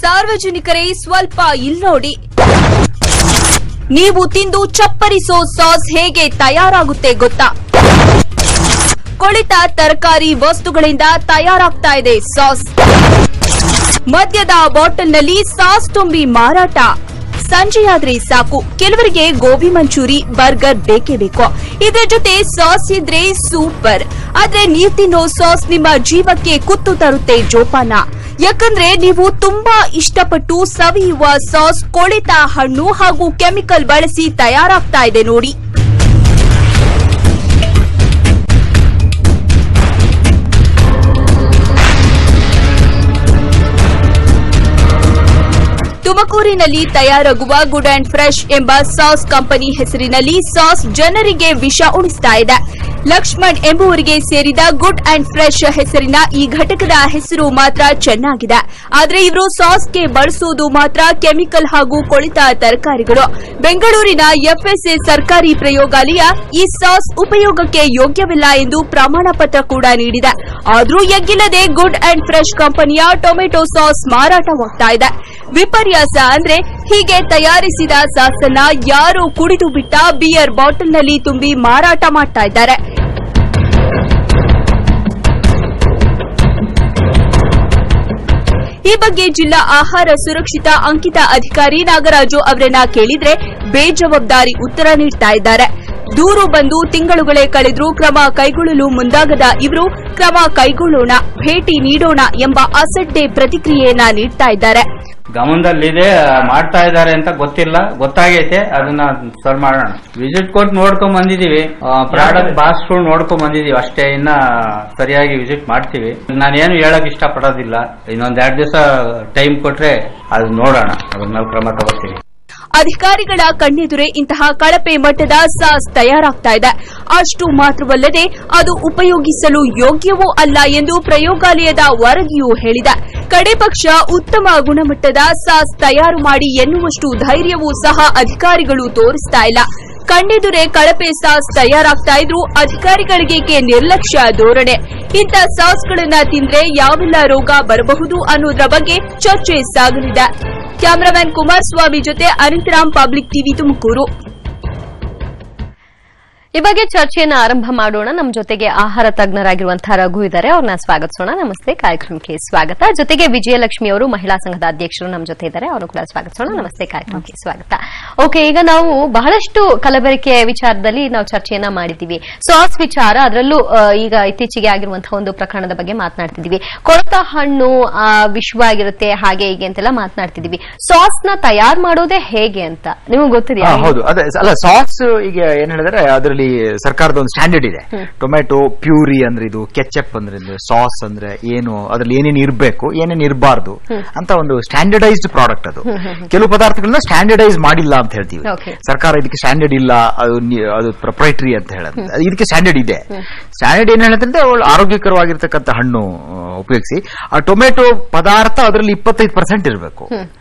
ಸಾರ್ವಜನಿಕರೇ ಸ್ವಲ್ಪ ಇಲ್ಲಿ ನೋಡಿ. ನೀವು ತಿಂದು ಚಪ್ಪರಿಸೋ ಸಾಸ್ ಹೇಗೆ ತಯಾರಾಗುತ್ತೆ ಗೊತ್ತಾ? ಕೊಳಿತ ತರಕಾರಿ ವಸ್ತುಗಳಿಂದ ತಯಾರಾಗ್ತಾ ಇದೆ ಸಾಸ್. ಮದ್ಯದ ಬಾಟಲ್ನಲ್ಲಿ ಸಾಸ್ ತುಂಬಿ ಮಾರಾಟ. ಸಂಜೆಯಾದ್ರೆ ಸಾಕು, ಕೆಲವರಿಗೆ ಗೋಬಿ ಮಂಚೂರಿ, ಬರ್ಗರ್ ಬೇಕೇ ಬೇಕು. ಇದರ ಜೊತೆ ಸಾಸ್ ಇದ್ರೆ ಸೂಪರ್. ಆದ್ರೆ ನೀವು ತಿನ್ನೋ ಸಾಸ್ ನಿಮ್ಮ ಜೀವಕ್ಕೆ ಕುತ್ತು ತರುತ್ತೆ ಜೋಪಾನ. ಯಾಕಂದ್ರೆ ನೀವು ತುಂಬಾ ಇಷ್ಟಪಟ್ಟು ಸವಿಯುವ ಸಾಸ್ ಕೊಳಿತ ಹಣ್ಣು ಹಾಗೂ ಕೆಮಿಕಲ್ ಬಳಸಿ ತಯಾರಾಗ್ತಾ ಇದೆ ನೋಡಿ. ತುಮಕೂರಿನಲ್ಲಿ ತಯಾರಾಗುವ ಗುಡ್ ಅಂಡ್ ಫ್ರೆಶ್ ಎಂಬ ಸಾಸ್ ಕಂಪನಿ ಹೆಸರಿನಲ್ಲಿ ಸಾಸ್ ಜನರಿಗೆ ವಿಷ ಉಣಿಸ್ತಾ ಇದೆ. ಲಕ್ಷ್ಮಣ್ ಎಂಬುವರಿಗೆ ಸೇರಿದ ಗುಡ್ ಅಂಡ್ ಫ್ರೆಶ್ ಹೆಸರಿನ ಈ ಘಟಕದ ಹೆಸರು ಮಾತ್ರ ಚೆನ್ನಾಗಿದೆ. ಆದರೆ ಇವರು ಸಾಸ್ಗೆ ಬಳಸುವುದು ಮಾತ್ರ ಕೆಮಿಕಲ್ ಹಾಗೂ ಕೊಳಿತ ತರಕಾರಿಗಳು. ಬೆಂಗಳೂರಿನ ಎಫ್ಎಸ್ಎ ಸರ್ಕಾರಿ ಪ್ರಯೋಗಾಲಯ ಈ ಸಾಸ್ ಉಪಯೋಗಕ್ಕೆ ಯೋಗ್ಯವಿಲ್ಲ ಎಂದು ಪ್ರಮಾಣ ಪತ್ರ ಕೂಡ ನೀಡಿದೆ. ಆದರೂ ಎಗ್ಗಿಲ್ಲದೆ ಗುಡ್ ಅಂಡ್ ಫ್ರೆಶ್ ಕಂಪನಿಯ ಟೊಮೆಟೊ ಸಾಸ್ ಮಾರಾಟವಾಗ್ತಾ ಇದೆ. ವಿಪರ್ಯಾಸ ಅಂದ್ರೆ ಹೀಗೆ ತಯಾರಿಸಿದ ಸಾಸ್ ಅನ್ನ ಯಾರೋ ಕುಡಿದು ಬಿಟ್ಟ ಬಿಯರ್ ಬಾಟಲ್ನಲ್ಲಿ ತುಂಬಿ ಮಾರಾಟ ಮಾಡ್ತಾ ಇದ್ದಾರೆ. ಈ ಬಗ್ಗೆ ಜಿಲ್ಲಾ ಆಹಾರ ಸುರಕ್ಷಿತಾ ಅಂಕಿತ ಅಧಿಕಾರಿ ನಾಗರಾಜು ಅವರನ್ನ ಕೇಳಿದ್ರೆ ಬೇಜವಾಬ್ದಾರಿ ಉತ್ತರ ನೀಡ್ತಾ ಇದ್ದಾರೆ. ದೂರು ಬಂದು ತಿಂಗಳುಗಳೇ ಕಳೆದ್ರೂ ಕ್ರಮ ಕೈಗೊಳ್ಳಲು ಮುಂದಾಗದ ಇವರು ಕ್ರಮ ಕೈಗೊಳ್ಳೋಣ, ಭೇಟಿ ನೀಡೋಣ ಎಂಬ ಅಸಡ್ಡೆ ಪ್ರತಿಕ್ರಿಯೆಯನ್ನ ನೀಡ್ತಾ ಇದ್ದಾರೆ. ಗಮನದಲ್ಲಿದೆ, ಮಾಡ್ತಾ ಇದ್ದಾರೆ ಅಂತ ಗೊತ್ತಿಲ್ಲ, ಗೊತ್ತಾಗೈತೆ, ಅದನ್ನ ಸಾಲ್ವ್ ಮಾಡೋಣ. ವಿಸಿಟ್ ಕೊಟ್ಟು ನೋಡ್ಕೊಂಡ್ ಬಂದಿದೀವಿ, ಪ್ರಾಡಕ್ಟ್ ಬಾಸ್ಗಳು ನೋಡ್ಕೊಂಡ್ ಬಂದಿದೀವಿ ಅಷ್ಟೇ. ಇನ್ನ ಸರಿಯಾಗಿ ವಿಸಿಟ್ ಮಾಡ್ತೀವಿ. ನಾನೇನು ಹೇಳಕ್ ಇಷ್ಟ ಪಡೋದಿಲ್ಲ. ಇನ್ನೊಂದ್ 2 ದಿವಸ ಟೈಮ್ ಕೊಟ್ರೆ ಅದು ನೋಡೋಣ, ಅದ್ರ ಮೇಲೆ ಕ್ರಮ ತಗೋತೀವಿ. ಅಧಿಕಾರಿಗಳ ಕಣ್ಣೆದುರೇ ಇಂತಹ ಕಳಪೆ ಮಟ್ಟದ ಸಾಸ್ ತಯಾರಾಗ್ತಾ ಇದೆ. ಅಷ್ಟು ಮಾತ್ರವಲ್ಲದೆ ಅದು ಉಪಯೋಗಿಸಲು ಯೋಗ್ಯವೂ ಅಲ್ಲ ಎಂದು ಪ್ರಯೋಗಾಲಯದ ವರದಿಯೂ ಹೇಳಿದೆ. ಕಡೆಪಕ್ಷ ಉತ್ತಮ ಗುಣಮಟ್ಟದ ಸಾಸ್ ತಯಾರು ಮಾಡಿ ಎನ್ನುವಷ್ಟು ಧೈರ್ಯವೂ ಸಹ ಅಧಿಕಾರಿಗಳು ತೋರಿಸ್ತಾ ಇಲ್ಲ. ಕಣ್ಣೆದುರೇ ಕಳಪೆ ಸಾಸ್ ತಯಾರಾಗ್ತಾ ಇದ್ರೂ ಅಧಿಕಾರಿಗಳಿಗೆ ನಿರ್ಲಕ್ಷ್ಯ ಧೋರಣೆ. ಇಂಥ ಸಾಸ್ಗಳನ್ನ ತಿಂದ್ರೆ ಯಾವೆಲ್ಲ ರೋಗ ಬರಬಹುದು ಅನ್ನೋದ್ರ ಬಗ್ಗೆ ಚರ್ಚೆ ಸಾಗಲಿದೆ. ಕ್ಯಾಮರಾಮನ್ ಕುಮಾರಸ್ವಾಮಿ ಜೊತೆ ಅನಂತರಾಮ್, ಪಬ್ಲಿಕ್ ಟಿವಿ, ತುಮಕೂರು. ಈ ಬಗ್ಗೆ ಚರ್ಚೆಯನ್ನು ಆರಂಭ ಮಾಡೋಣ. ನಮ್ಮ ಜೊತೆಗೆ ಆಹಾರ ತಜ್ಞರಾಗಿರುವಂತಹ ರಘು ಇದ್ದಾರೆ, ಅವ್ರನ್ನ ಸ್ವಾಗತಿಸೋಣ. ನಮಸ್ತೆ, ಕಾರ್ಯಕ್ರಮಕ್ಕೆ ಸ್ವಾಗತ. ಜೊತೆಗೆ ವಿಜಯಲಕ್ಷ್ಮಿ ಅವರು ಮಹಿಳಾ ಸಂಘದ ಅಧ್ಯಕ್ಷರು ನಮ್ಮ ಜೊತೆ ಇದ್ದಾರೆ, ಅವರು ಕೂಡ ಸ್ವಾಗತಿಸೋಣ. ನಮಸ್ತೆ, ಕಾರ್ಯಕ್ರಮಕ್ಕೆ ಸ್ವಾಗತ. ಓಕೆ, ಈಗ ನಾವು ಬಹಳಷ್ಟು ಕಲಬೆರಕೆ ವಿಚಾರದಲ್ಲಿ ನಾವು ಚರ್ಚೆಯನ್ನ ಮಾಡಿದ್ದೀವಿ. ಸಾಸ್ ವಿಚಾರ, ಅದರಲ್ಲೂ ಈಗ ಇತ್ತೀಚೆಗೆ ಆಗಿರುವಂತಹ ಒಂದು ಪ್ರಕರಣದ ಬಗ್ಗೆ ಮಾತನಾಡ್ತಿದ್ದೀವಿ. ಕೊಳತ ಹಣ್ಣು ವಿಷವಾಗಿರುತ್ತೆ, ಹಾಗೆ ಹೀಗೆ ಅಂತೆಲ್ಲ ಮಾತನಾಡ್ತಿದ್ದೀವಿ. ಸಾಸ್ ನ ತಯಾರು ಮಾಡೋದೇ ಹೇಗೆ ಅಂತ ನಿಮಗೆ ಗೊತ್ತಿದೆಯಾ? ಹೌದು, ಅದೇ ಅಲ್ಲ, ಸಾಸ್ ಈಗ ಏನ್ ಹೇಳಿದ್ರೆ ಅದರಲ್ಲಿ ಸರ್ಕಾರದ ಒಂದು ಸ್ಟ್ಯಾಂಡರ್ಡ್ ಇದೆ. ಟೊಮೆಟೊ ಪ್ಯೂರಿ ಅಂದ್ರೆ ಇದು, ಕೆಚಪ್ ಅಂದ್ರೆ ಇದು, ಸಾಸ್ ಅಂದ್ರೆ ಏನು, ಅದ್ರಲ್ಲಿ ಏನೇನು ಇರಬೇಕು, ಏನೇನು ಇರಬಾರ್ದು ಅಂತ ಒಂದು ಸ್ಟ್ಯಾಂಡರ್ಡೈಸ್ಡ್ ಪ್ರಾಡಕ್ಟ್ ಅದು. ಕೆಲವು ಪದಾರ್ಥಗಳನ್ನ ಸ್ಟ್ಯಾಂಡರ್ಡೈಸ್ ಮಾಡಿಲ್ಲ ಅಂತ ಹೇಳ್ತೀವಿ. ಸರ್ಕಾರ ಇದಕ್ಕೆ ಸ್ಟ್ಯಾಂಡರ್ಡ್ ಇಲ್ಲ, ಅದು ಪ್ರೊಪ್ರೈಟರಿ ಅಂತ ಹೇಳೋದು. ಇದಕ್ಕೆ ಸ್ಟ್ಯಾಂಡರ್ಡ್ ಇದೆ. ಸ್ಟ್ಯಾಂಡರ್ಡ್ ಏನ್ ಹೇಳುತ್ತಂದ್ರೆ ಆರೋಗ್ಯಕರವಾಗಿರ್ತಕ್ಕಂಥ ಹಣ್ಣು ಉಪಯೋಗಿಸಿ. ಆ ಟೊಮೆಟೊ ಪದಾರ್ಥ ಅದರಲ್ಲಿ 25% ಇರಬೇಕು,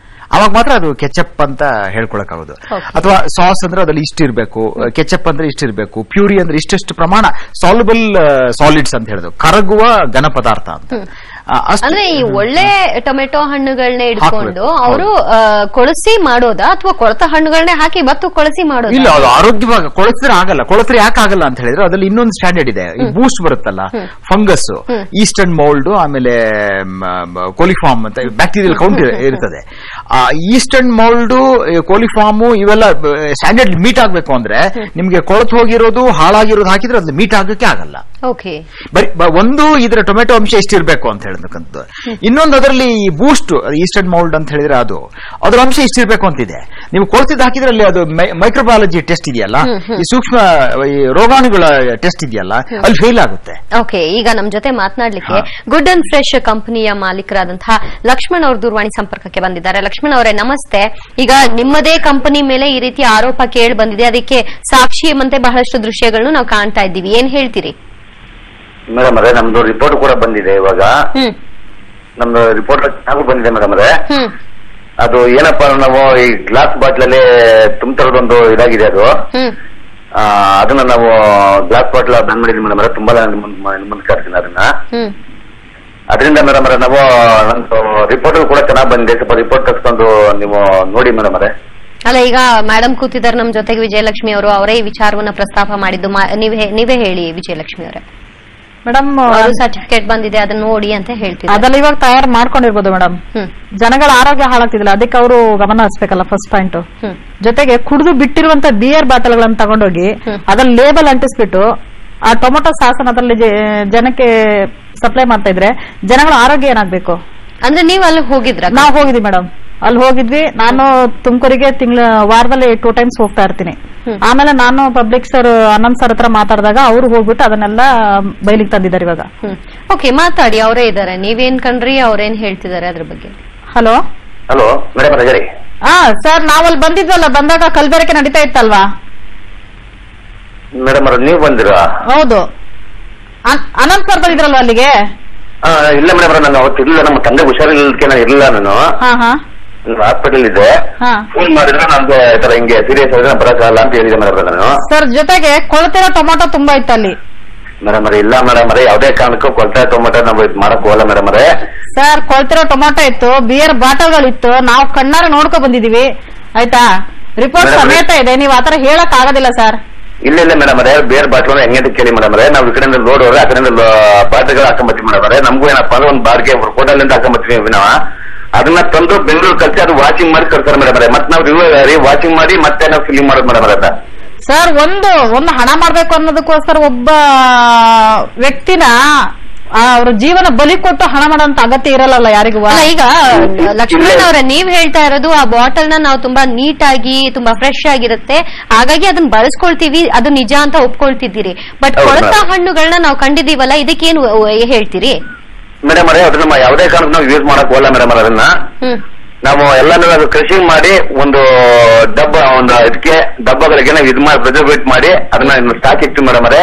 ಅವಾಗ ಮಾತ್ರ ಅದು ಕೆಚಪ್ ಅಂತ ಹೇಳ್ಕೊಳಕಾಗೋದು. ಅಥವಾ ಸಾಸ್ ಅಂದ್ರೆ ಅದ್ರಲ್ಲಿ ಇಷ್ಟಿರ್ಬೇಕು, ಕೆಚಪ್ ಅಂದ್ರೆ ಇಷ್ಟಿರ್ಬೇಕು, ಪ್ಯೂರಿ ಅಂದ್ರೆ ಇಷ್ಟೆಷ್ಟು ಪ್ರಮಾಣ, ಸಾಲ್ಯುಬಲ್ ಸಾಲಿಡ್ಸ್ ಅಂತ ಹೇಳೋದು, ಕರಗುವ ಘನ ಪದಾರ್ಥ ಅಂತ. ಅಂದ್ರೆ ಈ ಒಳ್ಳೆ ಟೊಮೆಟೊ ಹಣ್ಣುಗಳನ್ನೇ ಇಟ್ಕೊಂಡು ಅವರು ಕೊಳಸಿ ಮಾಡೋದಾ ಅಥವಾ ಕೊಳತ ಹಣ್ಣುಗಳನ್ನೇ ಹಾಕಿ ಮತ್ತು ಕೊಳಸಿ ಮಾಡೋದು? ಇಲ್ಲ, ಅದು ಆರೋಗ್ಯವಾಗಿ ಕೊಳಸಿದ್ರೆ ಆಗಲ್ಲ. ಕೊಳಸಿದ್ರೆ ಯಾಕೆ ಆಗಲ್ಲ ಅಂತ ಹೇಳಿದ್ರೆ ಅದ್ರಲ್ಲಿ ಇನ್ನೊಂದು ಸ್ಟ್ಯಾಂಡರ್ಡ್ ಇದೆ. ಬೂಸ್ಟ್ ಬರುತ್ತಲ್ಲ, ಫಂಗಸ್, ಈಸ್ಟರ್ನ್ ಮೌಲ್ಡ್, ಆಮೇಲೆ ಕೋಲಿಫಾರ್ಮ್ ಅಂತ ಬ್ಯಾಕ್ಟೀರಿಯಲ್ ಕೌಂಟ್ ಇರ್ತದೆ. ಈಸ್ಟರ್ನ್ ಮೌಲ್ಡ್, ಕೋಲಿಫಾರ್ಮ್ ಇವೆಲ್ಲ ಸ್ಟ್ಯಾಂಡರ್ಡ್ ಮೀಟ್ ಆಗ್ಬೇಕು ಅಂದ್ರೆ ನಿಮ್ಗೆ ಕೊಳತು ಹೋಗಿರೋದು, ಹಾಳಾಗಿರೋದು ಹಾಕಿದ್ರೆ ಅದು ಮೀಟ್ ಆಗಕ್ಕೆ ಆಗಲ್ಲ. ಬರೀ ಒಂದು ಇದರ ಟೊಮೆಟೊ ಅಂಶ ಎಷ್ಟಿರ್ಬೇಕು ಅಂತ ಹೇಳತಕ್ಕಂಥದ್ದು. ಇನ್ನೊಂದು ಅದರಲ್ಲಿ ಬೂಸ್ಟ್, ಈಸ್ಟರ್ನ್ ಮೌಲ್ಡ್ ಅಂತ ಹೇಳಿದ್ರೆ ಅದರ ಅಂಶ ಇಷ್ಟಿರ್ಬೇಕು ಅಂತಿದೆ. ನೀವು ಕೊಳತಿದ್ದು ಹಾಕಿದ್ರೆ ಅಲ್ಲಿ ಅದು ಮೈಕ್ರೋಬಯಾಲಜಿ ಟೆಸ್ಟ್ ಇದೆಯಲ್ಲ, ಈ ಸೂಕ್ಷ್ಮ ರೋಗಾಣುಗಳ ಟೆಸ್ಟ್ ಇದೆಯಲ್ಲ, ಅಲ್ಲಿ ಫೇಲ್ ಆಗುತ್ತೆ. ಓಕೆ, ಈಗ ನಮ್ಮ ಜೊತೆ ಮಾತನಾಡ್ಲಿಕ್ಕೆ ಗುಡ್ ಅಂಡ್ ಫ್ರೆಶ್ ಕಂಪನಿಯ ಮಾಲೀಕರಾದಂತಹ ಲಕ್ಷ್ಮಣ್ ಅವರು ದೂರವಾಣಿ ಸಂಪರ್ಕಕ್ಕೆ ಬಂದಿದ್ದಾರೆ. ಲಕ್ಷ್ಮಣ್ ಅವರೇ ನಮಸ್ತೆ. ಈಗ ನಿಮ್ಮದೇ ಕಂಪನಿ ಮೇಲೆ ಈ ರೀತಿ ಆರೋಪ ಕೇಳಿ ಬಂದಿದೆ, ಅದಕ್ಕೆ ಸಾಕ್ಷಿ ಎಂಬಂತೆ ಬಹಳಷ್ಟು ದೃಶ್ಯಗಳನ್ನು ನಾವು ಕಾಣ್ತಾ ಇದ್ದೀವಿ, ಏನ್ ಹೇಳ್ತೀರಿ? ಮೇಡಮ್ ಅದೇ ನಮ್ದು ರಿಪೋರ್ಟ್ ಕೂಡ ಬಂದಿದೆ. ಇವಾಗ ನಮ್ದು ರಿಪೋರ್ಟ್ ಬಂದಿದೆ ಮೇಡಮ್. ಅದೇ ಅದು ಏನಪ್ಪಾ, ನಾವು ಈ ಗ್ಲಾಸ್ ಬಾಟ್ಲಲ್ಲಿ ತುಂಬತರದೊಂದು ಇದಾಗಿದೆ. ಅದು ಅದನ್ನ ನಾವು ಗ್ಲಾಸ್ ಬಾಟ್ಲ್ ಬಂದ್ ಮಾಡಿದ್ವಿ ಮೇಡಮ್. ತುಂಬಾ ಮುಂದೆ ಕಾಡ್ತೀನಿ ಅದನ್ನ. ಅದರಿಂದ ಮೇಡಮ್ ನಾವು ರಿಪೋರ್ಟ್ ಕೂಡ ಚೆನ್ನಾಗಿ ಬಂದಿದೆ. ಸ್ವಲ್ಪ ರಿಪೋರ್ಟ್ ತರ್ಸ್ಕೊಂಡು ನೀವು ನೋಡಿ ಮೇಡಮ್ ಅವರೇ. ಅಲ್ಲ, ಈಗ ಮೇಡಮ್ ಕೂತಿದ್ದಾರೆ ನಮ್ ಜೊತೆಗೆ ವಿಜಯಲಕ್ಷ್ಮಿ ಅವರು, ಅವರೇ ಈ ವಿಚಾರವನ್ನ ಪ್ರಸ್ತಾಪ ಮಾಡಿದ್ದು. ನೀವೇ ಹೇಳಿ ವಿಜಯಲಕ್ಷ್ಮಿ ಅವರೇ. ಮೇಡಮ್, ಸರ್ಟಿಫಿಕೇಟ್ ಬಂದಿದೆ ಅದನ್ನ ನೋಡಿ ಅಂತ ಹೇಳ್ತೀವಿ. ಅದೆಲ್ಲ ಇವಾಗ ತಯಾರು ಮಾಡ್ಕೊಂಡಿರ್ಬೋದು ಮೇಡಮ್. ಜನಗಳ ಆರೋಗ್ಯ ಹಾಳಾಗ್ತಿದಿಲ್ಲ, ಅದಕ್ಕೆ ಅವರು ಗಮನ ಹರಿಸಬೇಕಲ್ಲ ಫಸ್ಟ್ ಪಾಯಿಂಟ್. ಜೊತೆಗೆ ಕುಡಿದು ಬಿಟ್ಟಿರುವಂತ ಬಿಯರ್ ಬಾಟಲ್ಗಳನ್ನು ತಗೊಂಡೋಗಿ ಅದ್ರಲ್ಲಿ ಲೇಬಲ್ ಅಂಟಿಸ್ಬಿಟ್ಟು ಆ ಟೊಮೊಟೊ ಸಾಸನ ಅದರಲ್ಲಿ ಜನಕ್ಕೆ ಸಪ್ಲೈ ಮಾಡ್ತಾ ಇದ್ರೆ ಜನಗಳ ಆರೋಗ್ಯ ಏನಾಗ್ಬೇಕು? ಅಂದ್ರೆ ನೀವು ಅಲ್ಲಿ ಹೋಗಿದ್ರ? ನಾವು ಹೋಗಿದ್ವಿ ಮೇಡಮ್, ಅಲ್ಲಿ ಹೋಗಿದ್ವಿ. ನಾನು ತುಮಕೂರಿಗೆ ವಾರದಲ್ಲಿ 2 times ಹೋಗ್ತಾ ಇರ್ತೀನಿ. ಆಮೇಲೆ ನಾನು ಪಬ್ಲಿಕ್ ಸರ್ ಆನಂದ್ ಸರ್ ಹತ್ರ ಮಾತಾಡಿದಾಗ ಅವ್ರು ಹೋಗ್ಬಿಟ್ಟು ಅದನ್ನೆಲ್ಲ ಬಯಲಿಗೆ ತಂದಿದ್ದಾರೆ ಇವಾಗ. ಓಕೆ, ಮಾತಾಡಿ, ಅವರೇ ಇದ್ದಾರೆ. ನೀವೇನ್ ಕಂಡ್ರಿ, ಅವ್ರೇನ್ ಹೇಳ್ತಿದ್ದಾರೆ ಅದ್ರ ಬಗ್ಗೆ? ಹಲೋ ಹಲೋ ಮೇಡಮ್ ಹೇಳಿ. ಸರ್, ನಾವಲ್ಲಿ ಬಂದಿದ್ವಲ್ಲ, ಬಂದಾಗ ಕಲ್ಬೆರಕೆ ನಡೀತಾ ಇತ್ತಲ್ವಾ ಮೇಡಮ್ ಅವ್ರ ನೀವು ಬಂದಿರಾ? ಹೌದು, ಅನಂತ್ ಸರ್ ಬಂದಿದ್ರಲ್ವಾ ಅಲ್ಲಿಗೆ? ಇಲ್ಲ ಮೇಡಮ್, ನಾನು ಅವತ್ತಿಲ್ಲ, ನಮ್ಮ ತಂದೆ ಹುಷಾರಿಲ್ಲಕ್ಕೆ ನಾನು ಇರಲಿಲ್ಲ. ನಾನು ಹಾಸ್ಪಿಟಲ್ ಇದ್ದೆ. ಫೋನ್ ಮಾಡಿದ್ರೆ ನನ್ಗೆ ಈ ತರ ಹಿಂಗೆ ಸೀರಿಯಸ್ ಆದ್ರೆ ಬರಕ್ಕಾಗಲ್ಲ ಅಂತ ಹೇಳಿದೆ ಮೇಡಮ್ ನಾನು. ಸರ್, ಜೊತೆಗೆ ಕೊಳ್ತಿರೋ ಟೊಮೊಟೊ ತುಂಬಾ ಇತ್ತು ಅಲ್ಲಿ. ಮೇಡಮ್ ಇಲ್ಲ ಮೇಡಮ್ ಅವರೇ, ಯಾವುದೇ ಕಾರಣಕ್ಕೂ ಕೊಳ್ತಾ ಟೊಮೊಟೊ ನಾವು ಇದು ಮಾಡಕ್ ಹೋಗಲ್ಲ ಮೇಡಮ್ ಅವರೇ. ಸರ್, ಕೊಳ್ತಿರೋ ಟೊಮೊಟೊ ಇತ್ತು, ಬಿಯರ್ ಬಾಟಲ್ಗಳಿತ್ತು, ನಾವು ಕಣ್ಣಾರೆ ನೋಡ್ಕೊ ಬಂದಿದೀವಿ. ಆಯ್ತಾ, ರಿಪೋರ್ಟ್ ಸಮೇತ ಇದೆ. ನೀವು ಆತರ ಹೇಳಕ್ ಆಗೋದಿಲ್ಲ ಸರ್. ಇಲ್ಲ ಮೇಡಮ್ ಅವರೇ, ಬೇರೆ ಬಾಟ್ಲ್ ಹೆಂಗೆ ಕೇಳಿ ಮೇಡಮ್ ಅವರೇ. ನಾವು ಈ ಕಡೆಯಿಂದ ಲೋಡ್ ಹೋದ್ರೆ ಆ ಕಡೆಯಿಂದ ಬಾಟ್ಲಿಗಳು ಹಾಕೊಂಬತ್ತೀವಿ ಮೇಡಮ್ ಅವರೇ. ನಮಗೂ ಏನಪ್ಪಾ ಅಂದ್ರೆ ಒಂದು ಬಾರ್ಗೆ ಹೋಟೆಲ್ ಹಾಕೊಂಬತ್ತೀವಿ ನಾವು. ಅದನ್ನ ತಂದು ಬೆಂಗಳೂರು ಕಲ್ಸಿ ಅದು ವಾಷಿಂಗ್ ಮಾಡಿ ಕಳ್ತಾರೆ ಮೇಡಮ್ ಅವರೇ. ಮತ್ತೆ ನಾವು ವಾಷಿಂಗ್ ಮಾಡಿ ಮತ್ತೆ ನಾವು ಫಿಲ್ಲಿಂಗ್ ಮಾಡೋದು ಮೇಡಮ್ ಅವರೇ. ಸರ್, ಒಂದು ಹಣ ಮಾಡ್ಬೇಕು ಅನ್ನೋದಕ್ಕೋಸ್ಕರ ಒಬ್ಬ ವ್ಯಕ್ತಿನ ಅವ್ರ ಜೀವನ ಬಲಿ ಕೊಟ್ಟು ಹಣ ಮಾಡೋಂತ ಅಗತ್ಯ ಇರಲ್ಲ ಯಾರಿಗೂ. ಈಗ ಲಕ್ಷ್ಮಣ್ ಅವರೇ, ನೀವ್ ಹೇಳ್ತಾ ಇರೋದು ಆ ಬಾಟಲ್ ನ ನಾವು ತುಂಬಾ ನೀಟಾಗಿ ತುಂಬಾ ಫ್ರೆಶ್ ಆಗಿರುತ್ತೆ, ಹಾಗಾಗಿ ಅದನ್ನ ಬಳಸ್ಕೊಳ್ತೀವಿ, ಅದು ನಿಜ ಅಂತ ಒಪ್ಕೊಳ್ತಿದ್ದೀರಿ. ಬಟ್ ಕೊಳತ ಹಣ್ಣುಗಳನ್ನ ನಾವು ಕಂಡಿದೀವಲ್ಲ, ಇದಕ್ಕೇನು ಹೇಳ್ತೀರಿ? ಮೇಡಮ್ ಅವರೇ, ಅದನ್ನ ಯಾವುದೇ ಕಾರಣಕ್ಕೂ ನಾವು ಯೂಸ್ ಮಾಡಕ್ ಹೋಗಲ್ಲ ಮೇಡಮ್ ಅವರೇ. ಅದನ್ನ ನಾವು ಎಲ್ಲಾನು ಕೃಷಿ ಮಾಡಿ ಒಂದು ಇದಕ್ಕೆ ಡಬ್ಬಗಳಿಗೆ ನಾವು ಇದು ಮಾಡಿ ಪ್ರಿಸರ್ವೇಟ್ ಮಾಡಿ ಅದನ್ನ ಸ್ಟಾಕ್ ಇಟ್ಟು ಮೇಡಮ್ ಅವರೇ.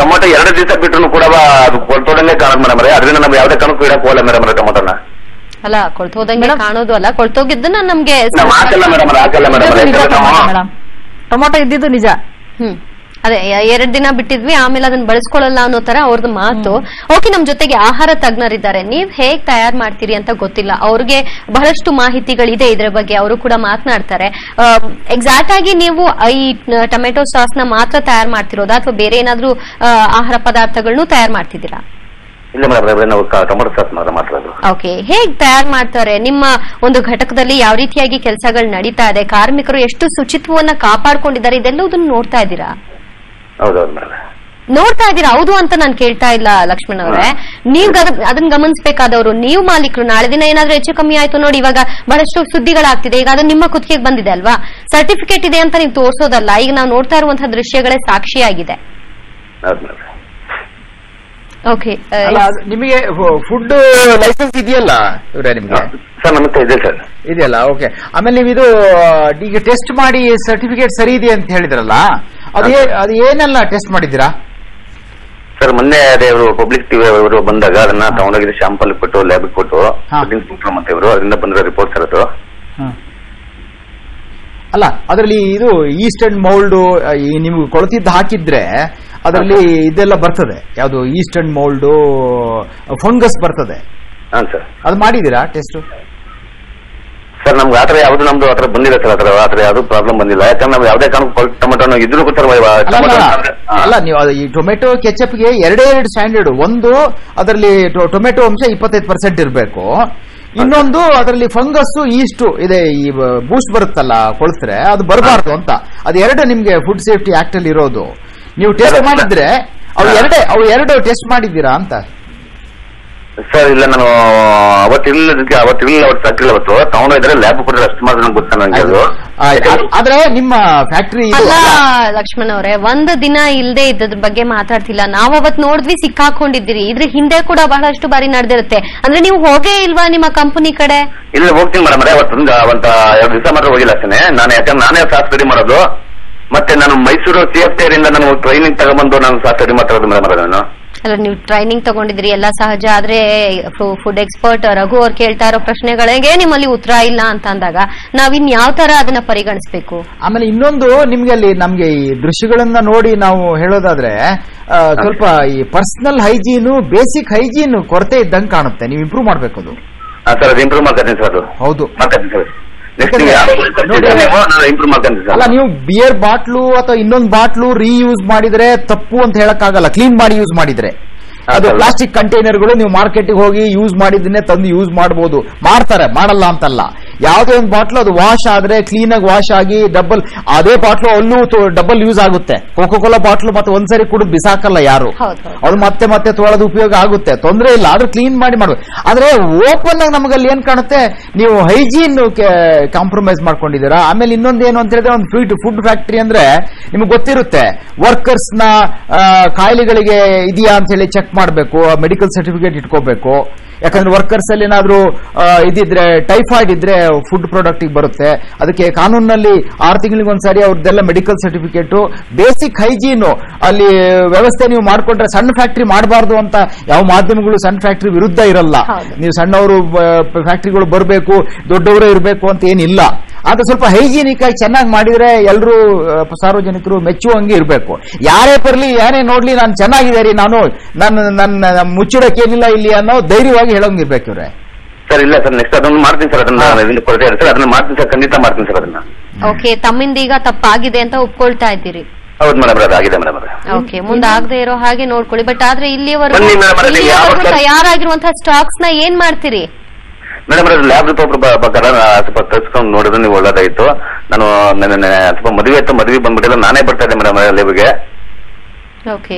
ಟೊಮೊಟೊ 2 ದಿವಸ ಬಿಟ್ಟರು ಕೂಡ ಅದು ಕೊಳ್ತೋದಂಗೆ ಕಾಣೋದು ಮೇಡಮ್ ಅವರೇ. ಅದರಿಂದ ನಾವು ಯಾವುದೇ ಕಾರಣಕ್ಕೂ ಇಡಕ್ ಹೋಗಲ್ಲ ಮೇಡಮ್ ಅವರೇ ಟೊಮೊಟೊನ. ಅಲ್ಲ, ಕೊಳ್ತೋದಂಗೆ ಕಾಣೋದು ಅಲ್ಲ, ಕೊಳ್ತೋಗಿದ್ದನ್ನ ನಮ್ಗೆ ಹಾಕಲ್ಲ ಮೇಡಮ್, ಹಾಕಲ್ಲ ಮೇಡಮ್. ಟೊಮೊಟೊ ಇದ್ದಿದ್ದು ನಿಜ. ಅದೇ 2 ದಿನ ಬಿಟ್ಟಿದ್ವಿ, ಆಮೇಲೆ ಅದನ್ನ ಬಳಸ್ಕೊಳ್ಳಲ್ಲ ಅನ್ನೋ ತರ ಅವ್ರದ್ದು ಮಾತು. ಓಕೆ, ನಮ್ ಜೊತೆಗೆ ಆಹಾರ ತಜ್ಞರಿದ್ದಾರೆ. ನೀವ್ ಹೇಗ್ ತಯಾರು ಮಾಡ್ತೀರಿ ಅಂತ ಗೊತ್ತಿಲ್ಲ, ಅವ್ರಿಗೆ ಬಹಳಷ್ಟು ಮಾಹಿತಿಗಳಿದೆ ಇದ್ರ ಬಗ್ಗೆ, ಅವರು ಕೂಡ ಮಾತನಾಡ್ತಾರೆ. ಎಕ್ಸಾಕ್ಟ್ ಆಗಿ ನೀವು ಈ ಟೊಮೆಟೊ ಸಾಸ್ ನ ಮಾತ್ರ ತಯಾರು ಮಾಡ್ತಿರೋದಾ ಅಥವಾ ಬೇರೆ ಏನಾದ್ರೂ ಆಹಾರ ಪದಾರ್ಥಗಳನ್ನು ತಯಾರು ಮಾಡ್ತಿದ್ದೀರಾ? ಇಲ್ಲ ಮೇಡಮ್, ನಾವು ಟೊಮೊಟೊ ಸಾಸ್ ಮಾತ್ರ ಮಾತಾಡೋದು. ಓಕೆ, ಹೇಗ್ ತಯಾರು ಮಾಡ್ತಾರೆ? ನಿಮ್ಮ ಒಂದು ಘಟಕದಲ್ಲಿ ಯಾವ ರೀತಿಯಾಗಿ ಕೆಲಸಗಳು ನಡೀತಾ ಇದೆ, ಕಾರ್ಮಿಕರು ಎಷ್ಟು ಶುಚಿತ್ವವನ್ನ ಕಾಪಾಡ್ಕೊಂಡಿದ್ದಾರೆ, ಇದೆಲ್ಲದನ್ನು ನೋಡ್ತಾ ಇದ್ದೀರಾ? ಹೌದೌದು ಮೇಡಮ್, ನೋಡ್ತಾ ಇದ್ದೀರಾ? ಹೌದು ಅಂತ ನಾನು ಕೇಳ್ತಾ ಇಲ್ಲ ಲಕ್ಷ್ಮಣ್ ಅವರೇ. ನೀವ್ ಅದನ್ನ ಗಮನಿಸಬೇಕಾದವರು, ನೀವು ಮಾಲೀಕರು. ನಾಳೆ ದಿನ ಏನಾದ್ರೂ ಹೆಚ್ಚು ಕಮ್ಮಿ ಆಯ್ತು ನೋಡಿ, ಇವಾಗ ಬಹಳಷ್ಟು ಸುದ್ದಿಗಳಾಗ್ತಿದೆ. ಈಗ ಅದು ನಿಮ್ಮ ಕುತ್ತಿಗೆಗೆ ಬಂದಿದೆ ಅಲ್ವಾ, ಸರ್ಟಿಫಿಕೇಟ್ ಇದೆ ಅಂತ ನೀವು ತೋರಿಸೋದಲ್ಲ. ಈಗ ನಾವು ನೋಡ್ತಾ ಇರುವಂತಹ ದೃಶ್ಯಗಳೇ ಸಾಕ್ಷಿಯಾಗಿದೆ. ಓಕೆ, ನಿಮಗೆ ಫುಡ್ ಲೈಸೆನ್ಸ್ ಇದೆಯಲ್ಲ ಇವ್ರೆ ನಿಮ್ಗೆ? ಸರ್ ನಮಸ್ತೆ, ಇದೆ ಸರ್, ಇದೆಯಲ್ಲ. ಓಕೆ, ಆಮೇಲೆ ನೀವು ಇದು ಈಗ ಟೆಸ್ಟ್ ಮಾಡಿ ಸರ್ಟಿಫಿಕೇಟ್ ಸರಿ ಇದೆ ಅಂತ ಹೇಳಿದ್ರಲ್ಲ, ಅದು ಏನೆಲ್ಲ ಟೆಸ್ಟ್ ಮಾಡಿದ್ದೀರಾ ಸರ್? ಮೊನ್ನೆ ಅದೇ ಅವರು ಪಬ್ಲಿಕ್ ಟಿವಿ ಅವರು ಬಂದಾಗ ಅದನ್ನ ತಗೊಂಡೋಗಿದ್ದು ಶಾಂಪಲ್ ಕೊಟ್ಟು ಲ್ಯಾಬ್ ಕೊಟ್ಟು ಮತ್ತೆ ಇವರು ಅದರಿಂದ ಬಂದಿರೋ ರಿಪೋರ್ಟ್ ಸರ್ ಅದು. ಅಲ್ಲ, ಅದರಲ್ಲಿ ಇದು ಈಸ್ಟ್ ಅಂಡ್ ಮೌಲ್ಡ್ ನಿಮ್ಗೆ ಕೊಳತಿದ್ದು ಹಾಕಿದ್ರೆ ಅದರಲ್ಲಿ ಇದೆಲ್ಲ ಬರ್ತದೆ. ಯಾವುದು ಈಸ್ಟ್ ಅಂಡ್ ಮೌಲ್ಡ್ ಫಂಗಸ್ ಬರ್ತದೆ. ಅದು ಮಾಡಿದೀರಾ ಟೆಸ್ಟ್? ಸರ್ ನಮ್ಗೆ ಆತರ ಯಾವ್ದು ನಮ್ದು ಆತರ ಬಂದಿಲ್ಲ ಸರ್, ಆತರ ಯಾವ್ದು ಪ್ರಾಬ್ಲಮ್ ಬಂದಿಲ್ಲ. ಯಾಕಂದ್ರೆ ನಾವು ಯಾವುದೇ ಕಾರಣಕ್ಕೂ ಟೊಮೆಟೊ ಇದ್ರು ಅಲ್ಲ, ನೀವು ಈ ಟೊಮೆಟೊ ಕೆಚಪ್ಗೆ 2 ಸ್ಟ್ಯಾಂಡರ್ಡ್. ಒಂದು ಅದರಲ್ಲಿ ಟೊಮೆಟೊ ಅಂಶ 25% ಇರಬೇಕು, ಇನ್ನೊಂದು ಅದರಲ್ಲಿ ಫಂಗಸ್ ಈಸ್ಟ್ ಇದೆ, ಈ ಬೂಸ್ಟ್ ಬರುತ್ತಲ್ಲ ಕೊಳ್ತ್ರೆ, ಅದು ಬರಬಾರ್ದು ಅಂತ. ಅದು 2 ನಿಮ್ಗೆ ಫುಡ್ ಸೇಫ್ಟಿ ಆಕ್ಟ್ ಅಲ್ಲಿ ಇರೋದು. ನೀವು ಟೆಸ್ಟ್ ಮಾಡಿದ್ರೆ ಅವು 2 ಟೆಸ್ಟ್ ಮಾಡಿದ್ದೀರಾ ಅಂತ? ಸರ್ ಇಲ್ಲ, ನಾನು ಅವತ್ತಿರಲಿಲ್ಲ ತಗೊಂಡಿದ್ರೆ ಲ್ಯಾಬ್ ಕೊಟ್ಟರೆ ಅಷ್ಟು ಮಾತ್ರ ನಂಗೆ ಗೊತ್ತ ನಂಗೆ ಅದು. ಆದ್ರೆ ನಿಮ್ಮ ಫ್ಯಾಕ್ಟರಿ ಅಲ್ಲ ಲಕ್ಷ್ಮಣ್ ಅವರೇ, ಒಂದು ದಿನ ಇಲ್ಲದೆ ಇದ್ದದ್ರ ಬಗ್ಗೆ ಮಾತಾಡ್ತಿಲ್ಲ. ನಾವು ಅವತ್ ನೋಡಿದ್ವಿ, ಸಿಕ್ಕಾಕೊಂಡಿದ್ದೀರಿ. ಇದ್ರ ಹಿಂದೆ ಕೂಡ ಬಹಳಷ್ಟು ಬಾರಿ ನಡೆದಿರುತ್ತೆ. ಅಂದ್ರೆ ನೀವು ಹೋಗೇ ಇಲ್ವಾ ನಿಮ್ಮ ಕಂಪನಿ ಕಡೆ? ಇಲ್ಲ, ಹೋಗ್ತೀನಿ ಮೇಡಮ್ ಅವರೇ. ಅವತ್ತೊಂದು 2 ದಿವಸ ಮಾತ್ರ ಹೋಗಿಲ್ಲ ಅಷ್ಟೇ ನಾನು. ಯಾಕಂದ್ರೆ ನಾನೇ ಸಾಸ್ ರೆಡಿ ಮಾಡೋದು. ಮತ್ತೆ ನಾನು ಮೈಸೂರು CFT ಇಂದ ನಾನು ಟ್ರೈನಿಂಗ್ ತಗೊಂಡ್ಬಂದು ನಾನು ಸಾಸ್ ರೆಡಿ ಮಾಡ್ತಾ ಇರೋದು ಮೇಡಮ್ ಅವರೇ. ನಾನು ಅಲ್ಲ, ನೀವು ಟ್ರೈನಿಂಗ್ ತಗೊಂಡಿದ್ರಿ, ಎಲ್ಲ ಸಹಜ. ಆದ್ರೆ ಫುಡ್ ಎಕ್ಸ್ಪರ್ಟ್ ರಘು ಅವ್ರು ಕೇಳ್ತಾ ಇರೋ ಪ್ರಶ್ನೆಗಳಿಗೆ ನಿಮ್ಮಲ್ಲಿ ಉತ್ತರ ಇಲ್ಲ ಅಂತ ಅಂದಾಗ ನಾವಿನ್ ಯಾವ ತರ ಅದನ್ನ ಪರಿಗಣಿಸಬೇಕು? ಆಮೇಲೆ ಇನ್ನೊಂದು, ನಿಮ್ಗೆ ಅಲ್ಲಿ ನಮ್ಗೆ ಈ ದೃಶ್ಯಗಳನ್ನ ನೋಡಿ ನಾವು ಹೇಳೋದಾದ್ರೆ ಸ್ವಲ್ಪ ಈ ಪರ್ಸನಲ್ ಹೈಜೀನು, ಬೇಸಿಕ್ ಹೈಜೀನ್ ಕೊರತೆ ಇದ್ದಂಗೆ ಕಾಣುತ್ತೆ. ನೀವು ಇಂಪ್ರೂವ್ ಮಾಡ್ಬೇಕು ಅದು. ಸರ್ ಅದು ಇಂಪ್ರೂವ್ ಮಾಡ್ಕೊತೀನಿ ಸರ್. ಅದು ಹೌದು ಮಾಡ್ಕೊತೀನಿ ಸರ್. ನೆಕ್ಸ್ಟ್ ಇಂಪ್ರೂವ್ ಮಾಡ್ತೀನಿ ಸರ್. ಅಲ್ಲ, ನೀವು ಬಿಯರ್ ಬಾಟ್ಲು ಅಥವಾ ಇನ್ನೊಂದು ಬಾಟ್ಲು ರೀಯೂಸ್ ಮಾಡಿದ್ರೆ ತಪ್ಪು ಅಂತ ಹೇಳಕ್ಕಾಗಲ್ಲ. ಕ್ಲೀನ್ ಮಾಡಿ ಯೂಸ್ ಮಾಡಿದ್ರೆ ಅದು ಪ್ಲಾಸ್ಟಿಕ್ ಕಂಟೈನರ್ಗಳು ನೀವು ಮಾರ್ಕೆಟ್ಗೆ ಹೋಗಿ ಯೂಸ್ ಮಾಡಿದ್ದನ್ನೇ ತಂದು ಯೂಸ್ ಮಾಡಬಹುದು, ಮಾಡ್ತಾರೆ, ಮಾಡಲ್ಲ ಅಂತಲ್ಲ. ಯಾವುದೇ ಒಂದು ಬಾಟ್ಲು ಅದು ವಾಶ್ ಆದ್ರೆ ಕ್ಲೀನ್ ಆಗಿ ವಾಶ್ ಆಗಿ ಡಬಲ್, ಅದೇ ಬಾಟ್ಲು ಅಲ್ಲೂ ಡಬಲ್ ಯೂಸ್ ಆಗುತ್ತೆ. ಕೋಕೋ ಕೋಲಾ ಬಾಟ್ಲು ಮತ್ತೆ ಒಂದ್ಸರಿ ಕುಡಿದು ಬಿಸಾಕಲ್ಲ ಯಾರು, ಅದು ಮತ್ತೆ ಮತ್ತೆ ತೊಳೆದು ಉಪಯೋಗ ಆಗುತ್ತೆ, ತೊಂದರೆ ಇಲ್ಲ. ಆದ್ರೂ ಕ್ಲೀನ್ ಮಾಡಿ ಮಾಡ್ಬೇಕು. ಆದ್ರೆ ಓಪನ್ ಆಗಿ ನಮಗಲ್ಲಿ ಏನ್ ಕಾಣುತ್ತೆ, ನೀವು ಹೈಜೀನ್ ಕಾಂಪ್ರಮೈಸ್ ಮಾಡ್ಕೊಂಡಿದ್ದೀರಾ. ಆಮೇಲೆ ಇನ್ನೊಂದೇನು ಅಂತ ಹೇಳಿದ್ರೆ, ಒಂದು ಫುಡ್ ಫ್ಯಾಕ್ಟರಿ ಅಂದ್ರೆ ನಿಮ್ಗೆ ಗೊತ್ತಿರುತ್ತೆ, ವರ್ಕರ್ಸ್ ನ ಕಾಯಿಲೆಗಳಿಗೆ ಇದೆಯಾ ಅಂತ ಹೇಳಿ ಚೆಕ್ ಮಾಡಬೇಕು, ಮೆಡಿಕಲ್ ಸರ್ಟಿಫಿಕೇಟ್ ಇಟ್ಕೋಬೇಕು. ಯಾಕಂದ್ರೆ ವರ್ಕರ್ಸ್ ಅಲ್ಲಿ ಏನಾದ್ರೂ ಇದಿದ್ರೆ, ಟೈಫಾಯ್ಡ್ ಇದ್ರೆ ಫುಡ್ ಪ್ರಾಡಕ್ಟ್ ಬರುತ್ತೆ. ಅದಕ್ಕೆ ಕಾನೂನಲ್ಲಿ 6 ತಿಂಗಳಿಗೆ ಒಂದ್ಸರಿ ಅವ್ರದ್ದೆಲ್ಲ ಮೆಡಿಕಲ್ ಸರ್ಟಿಫಿಕೇಟ್, ಬೇಸಿಕ್ ಹೈಜೀನ್ ಅಲ್ಲಿ ವ್ಯವಸ್ಥೆ ನೀವು ಮಾಡ್ಕೊಂಡ್ರೆ ಸಣ್ಣ ಫ್ಯಾಕ್ಟರಿ ಮಾಡಬಾರ್ದು ಅಂತ ಯಾವ ಮಾಧ್ಯಮಗಳು ಸಣ್ಣ ಫ್ಯಾಕ್ಟರಿ ವಿರುದ್ಧ ಇರಲ್ಲ. ನೀವು ಸಣ್ಣವರು ಫ್ಯಾಕ್ಟರಿಗಳು ಬರಬೇಕು, ದೊಡ್ಡವರೇ ಇರಬೇಕು ಅಂತ ಏನಿಲ್ಲ. ಆದ್ರೆ ಸ್ವಲ್ಪ ಹೈಜೀನಿಕ್ ಆಗಿ ಚೆನ್ನಾಗಿ ಮಾಡಿದ್ರೆ ಎಲ್ಲರೂ ಸಾರ್ವಜನಿಕರು ಮೆಚ್ಚುವಂಗೆ ಇರಬೇಕು. ಯಾರೇ ಬರಲಿ, ಯಾರೇ ನೋಡ್ಲಿ, ನಾನು ಚೆನ್ನಾಗಿದ್ದೇನೆ, ನನ್ನ ಮುಚ್ಚಿಡಕ್ಕೇನಿಲ್ಲ ಇಲ್ಲಿ ಅನ್ನೋ ಧೈರ್ಯವಾಗಿ ಹೇಳೋಂಗಿರ್ಬೇಕು ಇವ್ರೆ. ಸರ್ ಇಲ್ಲ ಸರ್, ನೆಕ್ಸ್ಟ್ ಅದನ್ನು ಮಾಡ್ತೀನಿ ಸರ್. ಅದನ್ನ ಕೊರತೆ ಇದೆ ಸರ್, ಅದನ್ನ ಮಾಡ್ತೀನಿ ಸರ್, ಖಂಡಿತ ಮಾಡ್ತೀನಿ ಸರ್ ಅದನ್ನ. ಓಕೆ, ತಮ್ಮಿಂದ ಈಗ ತಪ್ಪಾಗಿದೆ ಅಂತ ಒಪ್ಕೊಳ್ತಾ ಇದ್ದೀರಿ? ಹೌದು ಮೇಡಮ್, ಅದು ಆಗಿದೆ ಮೇಡಮ್. ಓಕೆ, ಮುಂದೆ ಆಗದೆ ಇರೋ ಹಾಗೆ ನೋಡ್ಕೊಳ್ಳಿ. ಬಟ್ ಆದ್ರೆ ಇಲ್ಲಿವರೆಗೂ ತಯಾರಾಗಿರುವಂತಹ ಸ್ಟಾಕ್ಸ್ ನ ಏನ್ ಮಾಡ್ತೀರಿ ಮೇಡಮ್? ಅದು ಲ್ಯಾಬ್ ರಿಪೋರ್ಟ್ ಬಗ್ಗೆ ಸ್ವಲ್ಪ ತರಿಸ್ಕೊಂಡು ನೋಡಿದ್ರೆ ನೀವು ಒಳ್ಳೇದಾಯ್ತು. ನಾನು ಸ್ವಲ್ಪ ಮದುವೆ ಇತ್ತು, ಮದುವೆ ಬಂದ್ಬಿಟ್ಟಿಲ್ಲ, ನಾನೇ ಬರ್ತಾ ಇದ್ದೆ ಮೇಡಮ್ ಲ್ಯಾಬ್ಗೆ. ಓಕೆ,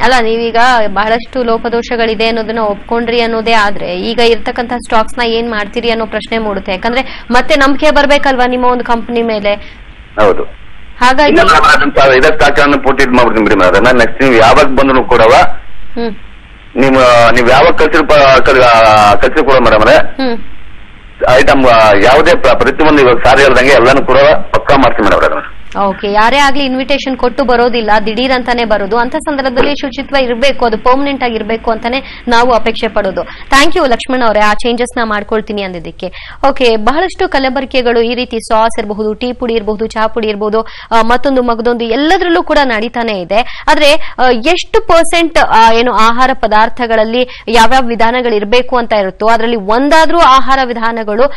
ಅಲ್ಲ ನೀವೀಗ ಬಹಳಷ್ಟು ಲೋಪದೋಷಗಳಿದೆ ಅನ್ನೋದನ್ನ ಒಪ್ಕೊಂಡ್ರಿ ಅನ್ನೋದೇ ಆದ್ರೆ, ಈಗ ಇರ್ತಕ್ಕಂಥ ಸ್ಟಾಕ್ಸ್ ನ ಏನ್ ಮಾಡ್ತೀರಿ ಅನ್ನೋ ಪ್ರಶ್ನೆ ಮೂಡುತ್ತೆ. ಯಾಕಂದ್ರೆ ಮತ್ತೆ ನಂಬಿಕೆ ಬರ್ಬೇಕಲ್ವಾ ನಿಮ್ಮ ಒಂದು ಕಂಪನಿ ಮೇಲೆ. ಹೌದು, ಹಾಗಾಗಿ ಪೋರ್ಟ್ ಮಾಡ್ಬಿಡ್ತೀನಿ ಬಿಡಿ ಮೇಡಮ್. ಅದನ್ನ ನೆಕ್ಸ್ಟ್ ನೀವು ಯಾವಾಗ ಬಂದ್ರು ಕೊಡವ, ನೀವು ಯಾವಾಗ ಕಳ್ಸಿ ಕೊಡ ಮೇಡಮ್ ಐಟಮ್ ಯಾವುದೇ ಪ್ರತಿಯೊಂದು ಇವಾಗ ಸಾರಿ ಹೇಳ್ದಂಗೆ ಎಲ್ಲಾನು ಕೂಡ ಪಕ್ಕಾ ಮಾಡ್ತೀನಿ ಮೇಡಮ್ ಅದನ್ನ. ಓಕೆ, ಯಾರೇ ಆಗ್ಲಿ ಇನ್ವಿಟೇಷನ್ ಕೊಟ್ಟು ಬರೋದಿಲ್ಲ, ದಿಢೀರ್ ಅಂತಾನೆ ಬರೋದು. ಅಂತ ಸಂದರ್ಭದಲ್ಲಿ ಶುಚಿತ್ವ ಇರಬೇಕು, ಅದು ಪರ್ಮನೆಂಟ್ ಆಗಿರ್ಬೇಕು ಅಂತಾನೆ ನಾವು ಅಪೇಕ್ಷೆ ಪಡೋದು. ಥ್ಯಾಂಕ್ ಯು ಲಕ್ಷ್ಮಣ್ ಅವರೇ, ಆ ಚೇಂಜಸ್ ನ ಮಾಡ್ಕೊಳ್ತೀನಿ ಅಂದಿದ್ದಕ್ಕೆ. ಓಕೆ, ಬಹಳಷ್ಟು ಕಲಬೆರಕೆಗಳು ಈ ರೀತಿ ಸಾಸ್ ಇರಬಹುದು, ಟೀ ಪುಡಿ ಇರಬಹುದು, ಚಹಾ ಪುಡಿ ಇರಬಹುದು, ಮತ್ತೊಂದು ಮಗದೊಂದು ಎಲ್ಲದರಲ್ಲೂ ಕೂಡ ನಡೀತಾನೆ ಇದೆ. ಆದ್ರೆ ಎಷ್ಟು ಪರ್ಸೆಂಟ್ ಏನು ಆಹಾರ ಪದಾರ್ಥಗಳಲ್ಲಿ ಯಾವ್ಯಾವ ವಿಧಾನಗಳು ಇರಬೇಕು ಅಂತ ಇರುತ್ತೋ ಅದರಲ್ಲಿ ಒಂದಾದ್ರೂ ಆಹಾರ ವಿಧಾನಗಳು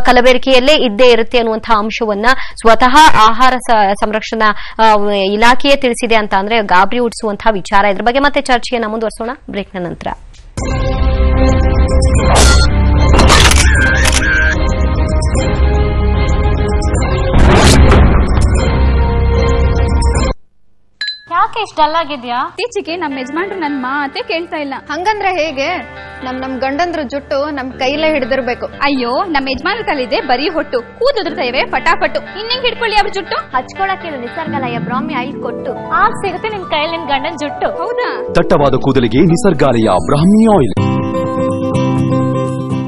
ಕಲಬೆರಕೆಯಲ್ಲೇ ಇದ್ದೇ ಇರುತ್ತೆ ಅನ್ನುವಂತಹ ಅಂಶವನ್ನ ಸ್ವತಃ ಆಹಾರ ಸಂರಕ್ಷಣಾ ಇಲಾಖೆಯೇ ತಿಳಿಸಿದೆ ಅಂತ ಅಂದ್ರೆ ಗಾಬರಿ ಹುಟ್ಟಿಸುವಂತಹ ವಿಚಾರ. ಇದ್ರ ಬಗ್ಗೆ ಮತ್ತೆ ಚರ್ಚೆಯನ್ನ ಮುಂದುವರಿಸೋಣ ಬ್ರೇಕ್ನ ನಂತರ. ಯಾಕೆ ಇಷ್ಟೆಲ್ಲ ಆಗಿದ್ಯಾ? ಇತ್ತೀಚೆಗೆ ನಮ್ಮ ಯಜಮಾನ್ರು ನನ್ ಮಾತೆ ಕೇಳ್ತಾ ಇಲ್ಲ. ಹಂಗಂದ್ರೆ ಹೇಗೆ? ನಮ್ ಗಂಡಂದ್ರ ಜುಟ್ಟು ನಮ್ ಕೈಲೇ ಹಿಡಿದಿರ್ಬೇಕು. ಅಯ್ಯೋ, ನಮ್ಮ ಯಜಮಾನ್ರ ಕಲಿದೆ ಬರೀ ಹೊಟ್ಟು, ಕೂದಲಿರ್ತಾ ಇವೆ ಪಟಾಪಟ್ಟು. ಇನ್ನೆಂಗ್ ಹಿಡ್ಕೊಳ್ಳಿ ಅವ್ರ ಜುಟ್ಟು? ಹಚ್ಕೊಳಕ್ಕೆ ನಿಸರ್ಗಾಲಯ ಬ್ರಾಹ್ಮಿ ಆಯಿಲ್ ಕೊಟ್ಟು ಆಗ ಸಿಗುತ್ತೆ ನಿಮ್ ಕೈಲಿ ನಿಮ್ ಗಂಡನ್ ಜುಟ್ಟು. ಹೌದಾ? ದಟ್ಟವಾದ ಕೂದಲಿಗೆ ನಿಸರ್ಗಾಲಯ ಬ್ರಾಹ್ಮಿ ಆಯಿಲ್.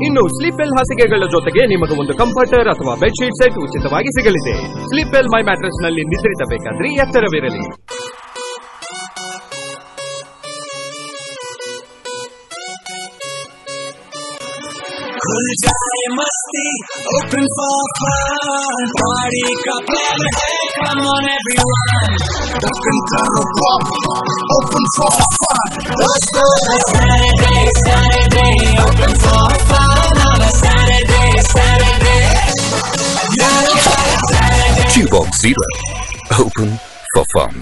ಇನ್ನು ಸ್ಲೀಪ್-ವೆಲ್ ಹಾಸಿಗೆಗಳ ಜೊತೆಗೆ ನಿಮಗೆ ಒಂದು ಕಂಫರ್ಟರ್ ಅಥವಾ ಬೆಡ್ಶೀಟ್ ಸೆಟ್ ಉಚಿತವಾಗಿ ಸಿಗಲಿದೆ. ಸ್ಲೀಪ್-ವೆಲ್ ಮೈ ಮ್ಯಾಟ್ರೆಸ್ ನಲ್ಲಿ ನಿದ್ರಿಸಬೇಕಾದ್ರೆ ಎತ್ತರವಿರಲಿ. खुल जाए मस्ती, open for fun, party का plan है, come on everyone, open for pop, open for fun, let's go. Saturday, Saturday, open for fun, on a Saturday, Saturday, yeah, Saturday. Q-Box Zero, open for fun.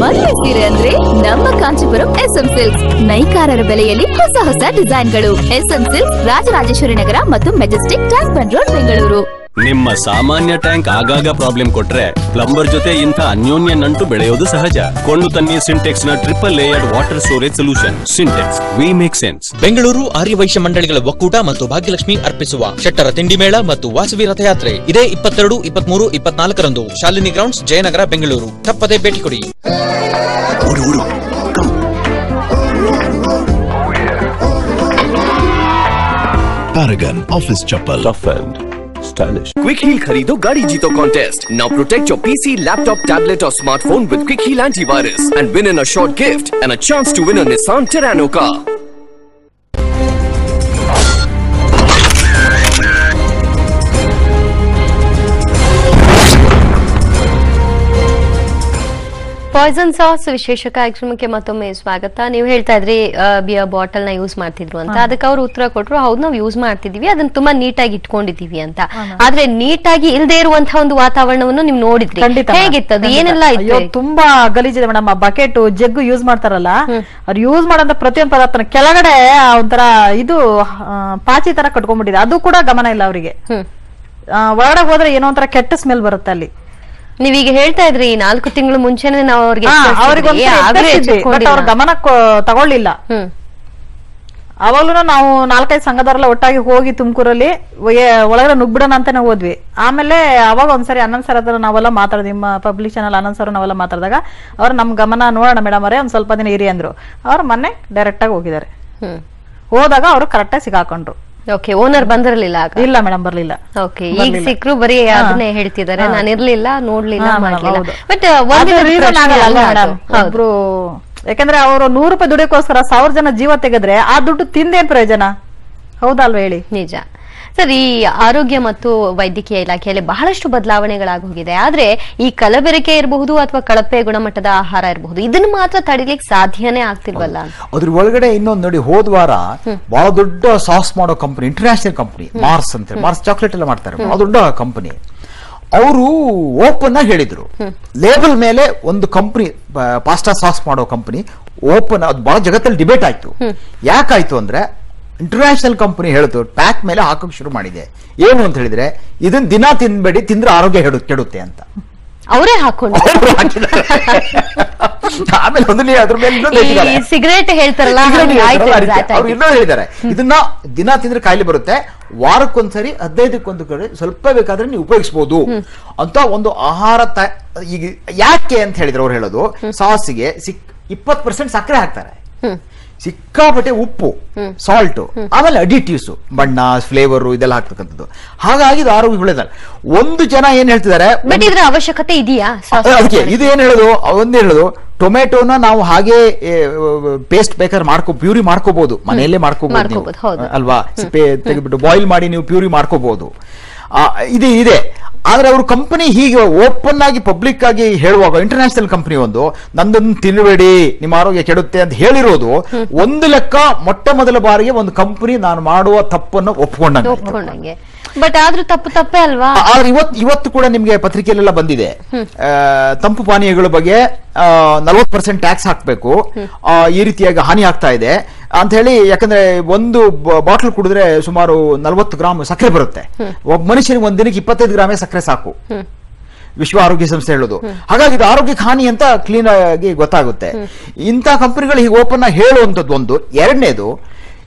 ಮದುವೆ ಸೀರೆ ಅಂದ್ರೆ ನಮ್ಮ Kanchipuram SM silks. ನೈಕಾರರ ಬೆಲೆಯಲ್ಲಿ ಹೊಸ ಹೊಸ ಡಿಸೈನ್ಗಳು. SM silks, Rajarajeshwari Nagar ಮತ್ತು Majestic tank ಬಂಡ್ road, Bengaluru. ನಿಮ್ಮ ಸಾಮಾನ್ಯ ಟ್ಯಾಂಕ್ ಆಗಾಗ ಪ್ರಾಬ್ಲಮ್ ಕೊಟ್ರೆ ಪ್ಲಂಬರ್ ಜೊತೆ ಇಂಥ ಅನ್ಯೋನ್ಯ ನಂಟು ಬೆಳೆಯೋದು ಸಹಜ. ಕೊಂಡು ತನ್ನಿ ಸಿಂಟೆಕ್ಸ್ ನ triple layered water storage solution. Sintex, we make sense. Bengaluru Aryavaishya ಮಂಡಳಿಗಳ ಒಕ್ಕೂಟ ಮತ್ತು ಭಾಗ್ಯಲಕ್ಷ್ಮಿ ಅರ್ಪಿಸುವ ಶೆಟ್ಟರ ತಿಂಡಿ ಮೇಳ ಮತ್ತು ವಾಸವಿ ರಥಯಾತ್ರೆ ಇದೇ 22, 23, 24ರಂದು ಶಾಲಿನಿ ಗ್ರೌಂಡ್ಸ್, ಜಯನಗರ, ಬೆಂಗಳೂರು. ತಪ್ಪದೆ ಭೇಟಿ ಕೊಡಿ. Paragon Office Chappal. Tough and stylish. Quick Heal खरीदो गाड़ी जीतो contest. Now protect your PC, laptop, tablet or smartphone with Quick Heal antivirus and win in a short gift and a chance to win a Nissan Terrano car. Poison sauce ವಿಶೇಷ ಕಾರ್ಯಕ್ರಮಕ್ಕೆ ಮತ್ತೊಮ್ಮೆ ಸ್ವಾಗತ. ನೀವು ಹೇಳ್ತಾ ಇದ್ರಿ ಬಿಯರ್ ಬಾಟಲ್ ನ use ಮಾಡ್ತಿದ್ರು ಅಂತ. ಅದಕ್ಕೆ ಅವರು ಉತ್ತರ ಕೊಟ್ಟರು, ಹೌದು ನಾವು ಯೂಸ್ ಮಾಡ್ತಿದೀವಿ, ಅದನ್ನ ತುಂಬಾ ನೀಟಾಗಿ ಇಟ್ಕೊಂಡಿದೀವಿ ಅಂತ. ಆದ್ರೆ ನೀಟಾಗಿ ಇಲ್ದೇ ಇರುವಂತಹ ಒಂದು ವಾತಾವರಣವನ್ನು ನೀವು ನೋಡಿದ್ರಿ, ಹೇಗಿತ್ತು, ಏನೆಲ್ಲ ಇತ್ತು? ತುಂಬಾ ಗಲೀಜಿದೆ ಮೇಡಮ್. ಆ ಬಕೆಟ್ ಜಗ್ಗು ಯೂಸ್ ಮಾಡ್ತಾರಲ್ಲ, ಅವ್ರು ಯೂಸ್ ಮಾಡಂತ ಪ್ರತಿಯೊಂದು ಪದಾರ್ಥನ ಕೆಳಗಡೆ ಒಂಥರ ಇದು ಪಾಚಿ ತರ ಕಟ್ಕೊಂಡ್ಬಿಟ್ಟಿದೆ. ಅದು ಕೂಡ ಗಮನ ಇಲ್ಲ ಅವರಿಗೆ. ಹೊರಗಡೆ ಹೋದ್ರೆ ಏನೋ ಒಂಥರ ಕೆಟ್ಟ ಸ್ಮೆಲ್ ಬರುತ್ತೆ ಅಲ್ಲಿ. ನೀವೀಗ ಹೇಳ್ತಾ ಇದ್ರಿ 4 ತಿಂಗಳು ಮುಂಚೆನೆ ನಾವು ಅವ್ರಿಗೆ ಅವ್ರ ಗಮನ ತಗೊಳ್ಳಿಲ್ಲ. ಅವಾಗ್ಲೂ ನಾವು 4-5 ಸಂಘದವರೆಲ್ಲ ಒಟ್ಟಾಗಿ ಹೋಗಿ ತುಮಕೂರಲ್ಲಿ ಒಳಗಡೆ ನುಗ್ಬಿಡೋಣ ಅಂತಾನೆ ಹೋದ್ವಿ. ಆಮೇಲೆ ಅವಾಗ ಒಂದ್ಸರಿ ಆನಂದ್ ಸರ್ ಹತ್ರ ನಾವೆಲ್ಲ ಮಾತಾಡಿದ್ವಿ, ನಿಮ್ಮ ಪಬ್ಲಿಕ್ ಚಾನಲ್ ಆನಂದ್ ಸರ್ ನಾವೆಲ್ಲ ಮಾತಾಡಿದಾಗ ಅವ್ರು ನಮ್ ಗಮನ ನೋಡೋಣ ಮೇಡಮ್ ಅವರೇ, ಒಂದ್ ಸ್ವಲ್ಪ ದಿನ ಇರಿ ಅಂದ್ರು. ಅವ್ರು ಮೊನ್ನೆ ಡೈರೆಕ್ಟ್ ಆಗಿ ಹೋಗಿದ್ದಾರೆ. ಹೋದಾಗ ಅವರು ಕರೆಕ್ಟಾಗಿ ಸಿಗಾಕೊಂಡ್ರು. ಓಕೆ, ಓನರ್ ಬಂದಿರಲಿಲ್ಲ? ಇಲ್ಲ ಮೇಡಮ್, ಬರ್ಲಿಲ್ಲ. ಓಕೆ, ಈಗ ಸಿಕ್ಕರು ಬರೀ ಅದನ್ನೇ ಹೇಳ್ತಿದ್ದಾರೆ, ನಾನು ಇರ್ಲಿಲ್ಲ, ನೋಡ್ಲಿಲ್ಲ, ಮಾಡ್ಲಿಲ್ಲ. ಬಟ್ ಒಬ್ರು, ಯಾಕಂದ್ರೆ ಅವರು 100 ರೂಪಾಯಿ ದುಡಿಯೋಕೋಸ್ಕರ 1000 ಜನ ಜೀವ ತೆಗೆದ್ರೆ ಆ ದುಡ್ಡು ತಿಂದೇನ್ ಪ್ರಯೋಜನ? ಹೌದಲ್ವಾ ಹೇಳಿ? ನಿಜ ಸರ್. ಈ ಆರೋಗ್ಯ ಮತ್ತು ವೈದ್ಯಕೀಯ ಇಲಾಖೆಯಲ್ಲಿ ಬಹಳಷ್ಟು ಬದಲಾವಣೆಗಳಾಗೋಗಿದೆ. ಆದ್ರೆ ಈ ಕಲಬೆರಕೆ ಇರಬಹುದು ಅಥವಾ ಕಳಪೆ ಗುಣಮಟ್ಟದ ಆಹಾರ ಇರಬಹುದು, ಇದನ್ನು ಮಾತ್ರ ತಡಿಲಿಕ್ಕೆ ಸಾಧ್ಯನೇ ಆಗ್ತಿಲ್ವಲ್ಲ. ಅದ್ರ ಒಳಗಡೆ ಇನ್ನೊಂದು ನೋಡಿ, ಹೋದ ವಾರ ಬಹಳ ದೊಡ್ಡ ಸಾಸ್ ಮಾಡೋ ಕಂಪನಿ, ಇಂಟರ್ನ್ಯಾಷನಲ್ ಕಂಪನಿ ಮಾರ್ಸ್ ಅಂತ, ಮಾರ್ಸ್ ಚಾಕ್ಲೇಟ್ ಎಲ್ಲ ಮಾಡ್ತಾರೆ, ಬಹಳ ದೊಡ್ಡ ಕಂಪನಿ. ಅವರು ಓಪನ್ ಆಗಿ ಹೇಳಿದ್ರು, ಲೇಬಲ್ ಮೇಲೆ ಒಂದು ಕಂಪನಿ ಪಾಸ್ಟಾ ಸಾಸ್ ಮಾಡೋ ಕಂಪನಿ ಓಪನ್, ಅದು ಬಹಳ ಜಗತ್ತಲ್ಲಿ ಡಿಬೇಟ್ ಆಯ್ತು. ಯಾಕಾಯ್ತು ಅಂದ್ರೆ ಇಂಟರ್ನ್ಯಾಷನಲ್ ಕಂಪನಿ ಹೇಳಿದ್ರು, ಪ್ಯಾಕ್ ಮೇಲೆ ಹಾಕಕ್ ಶುರು ಮಾಡಿದೆ. ಏನು ಅಂತ ಹೇಳಿದ್ರೆ, ಇದನ್ನ ದಿನ ತಿನ್ಬೇಡಿ, ತಿಂದ್ರೆ ಆರೋಗ್ಯ ಕೆಡುತ್ತೆ ಅಂತ ಅವರೇ ಹಾಕೊಂಡು. ಆಮೇಲೆ ಒಂದು ಅದ್ರ ಮೇಲೆ ಸಿಗರೇಟ್ ಹೇಳ್ತಾರಲ್ಲ, ಅವ್ರು ಇನ್ನೂ ಹೇಳಿದ್ದಾರೆ, ಇದನ್ನ ದಿನ ತಿಂದ್ರೆ ಕಾಯಿಲೆ ಬರುತ್ತೆ, ವಾರಕ್ಕೊಂದ್ಸರಿ 15ಕ್ಕೆ ಕಡೆ ಸ್ವಲ್ಪ ಬೇಕಾದ್ರೆ ನೀವು ಉಪಯೋಗಿಸಬಹುದು ಅಂತ ಒಂದು ಆಹಾರ. ಈಗ ಯಾಕೆ ಅಂತ ಹೇಳಿದ್ರೆ ಅವ್ರು ಹೇಳೋದು, ಸಾಸಿಗೆ 20% ಸಕ್ಕರೆ ಹಾಕ್ತಾರೆ, ಸಿಕ್ಕಾಪಟ್ಟೆ ಉಪ್ಪು, ಸಾಲ್ಟ್, ಆಮೇಲೆ ಅಡಿಟಿವ್ಸ್, ಬಣ್ಣ, ಫ್ಲೇವರ್ ಇದೆಲ್ಲ ಹಾಕ್ತಕ್ಕಂಥದ್ದು. ಹಾಗಾಗಿ ಇದು ಆರೋಗ್ಯ ಒಳ್ಳೆದಲ್ಲ. ಒಂದು ಜನ ಏನ್ ಹೇಳ್ತಿದ್ದಾರೆ, ಇದ್ರ ಅವಶ್ಯಕತೆ ಇದೆಯಾ? ಅದಕ್ಕೆ ಇದು ಏನ್ ಹೇಳೋದು, ಒಂದೇ ಹೇಳೋದು, ಟೊಮೆಟೊನ ನಾವು ಹಾಗೆ ಪೇಸ್ಟ್ ಬೇಕಾದ್ರೆ ಪ್ಯೂರಿ ಮಾಡ್ಕೋಬಹುದು, ಮನೆಯಲ್ಲೇ ಮಾಡ್ಕೋಬಹುದು ಅಲ್ವಾ, ತೆಗೆದ್ಬಿಟ್ಟು ಬಾಯ್ಲ್ ಮಾಡಿ ನೀವು ಪ್ಯೂರಿ ಮಾಡ್ಕೋಬಹುದು. ಇದೆ. ಆದ್ರೆ ಅವರು ಕಂಪನಿ ಹೀಗೆ ಓಪನ್ ಆಗಿ ಪಬ್ಲಿಕ್ ಆಗಿ ಹೇಳುವಾಗ, ಇಂಟರ್ನ್ಯಾಷನಲ್ ಕಂಪನಿ ಒಂದು, ನಂದನ್ನು ತಿನ್ನಬೇಡಿ ನಿಮ್ಮ ಆರೋಗ್ಯ ಕೆಡುತ್ತೆ ಅಂತ ಹೇಳಿರೋದು ಒಂದು ಲೆಕ್ಕ ಮೊಟ್ಟ ಮೊದಲ ಬಾರಿಗೆ ಒಂದು ಕಂಪನಿ ನಾನು ಮಾಡುವ ತಪ್ಪನ್ನು ಒಪ್ಕೊಂಡಂಗೆ. ಬಟ್ ಆದ್ರೂ ತಪ್ಪೇ ಅಲ್ವಾ? ಆದ್ರೆ ಇವತ್ತು ಕೂಡ ನಿಮ್ಗೆ ಪತ್ರಿಕೆಯಲ್ಲೆಲ್ಲ ಬಂದಿದೆ, ತಂಪು ಪಾನೀಯಗಳ ಬಗ್ಗೆ 40% ಟ್ಯಾಕ್ಸ್ ಹಾಕ್ಬೇಕು, ಈ ರೀತಿಯಾಗಿ ಹಾನಿ ಆಗ್ತಾ ಇದೆ ಅಂತ ಹೇಳಿ. ಯಾಕಂದ್ರೆ ಒಂದು ಬಾಟಲ್ ಕುಡಿದ್ರೆ ಸುಮಾರು 40 ಗ್ರಾಮ್ ಸಕ್ಕರೆ ಬರುತ್ತೆ. ಒಬ್ಬ ಮನುಷ್ಯನಿಗೆ ಒಂದ್ ದಿನಕ್ಕೆ 25 ಗ್ರಾಮೇ ಸಕ್ಕರೆ ಸಾಕು, ವಿಶ್ವ ಆರೋಗ್ಯ ಸಂಸ್ಥೆ ಹೇಳೋದು. ಹಾಗಾಗಿ ಇದು ಆರೋಗ್ಯಕ್ಕೆ ಹಾನಿ ಅಂತ ಕ್ಲೀನ್ ಆಗಿ ಗೊತ್ತಾಗುತ್ತೆ. ಇಂಥ ಕಂಪನಿಗಳು ಹೀಗೆ ಓಪನ್ ಆಗಿ ಹೇಳುವಂಥದ್ದು ಒಂದು. ಎರಡನೇದು,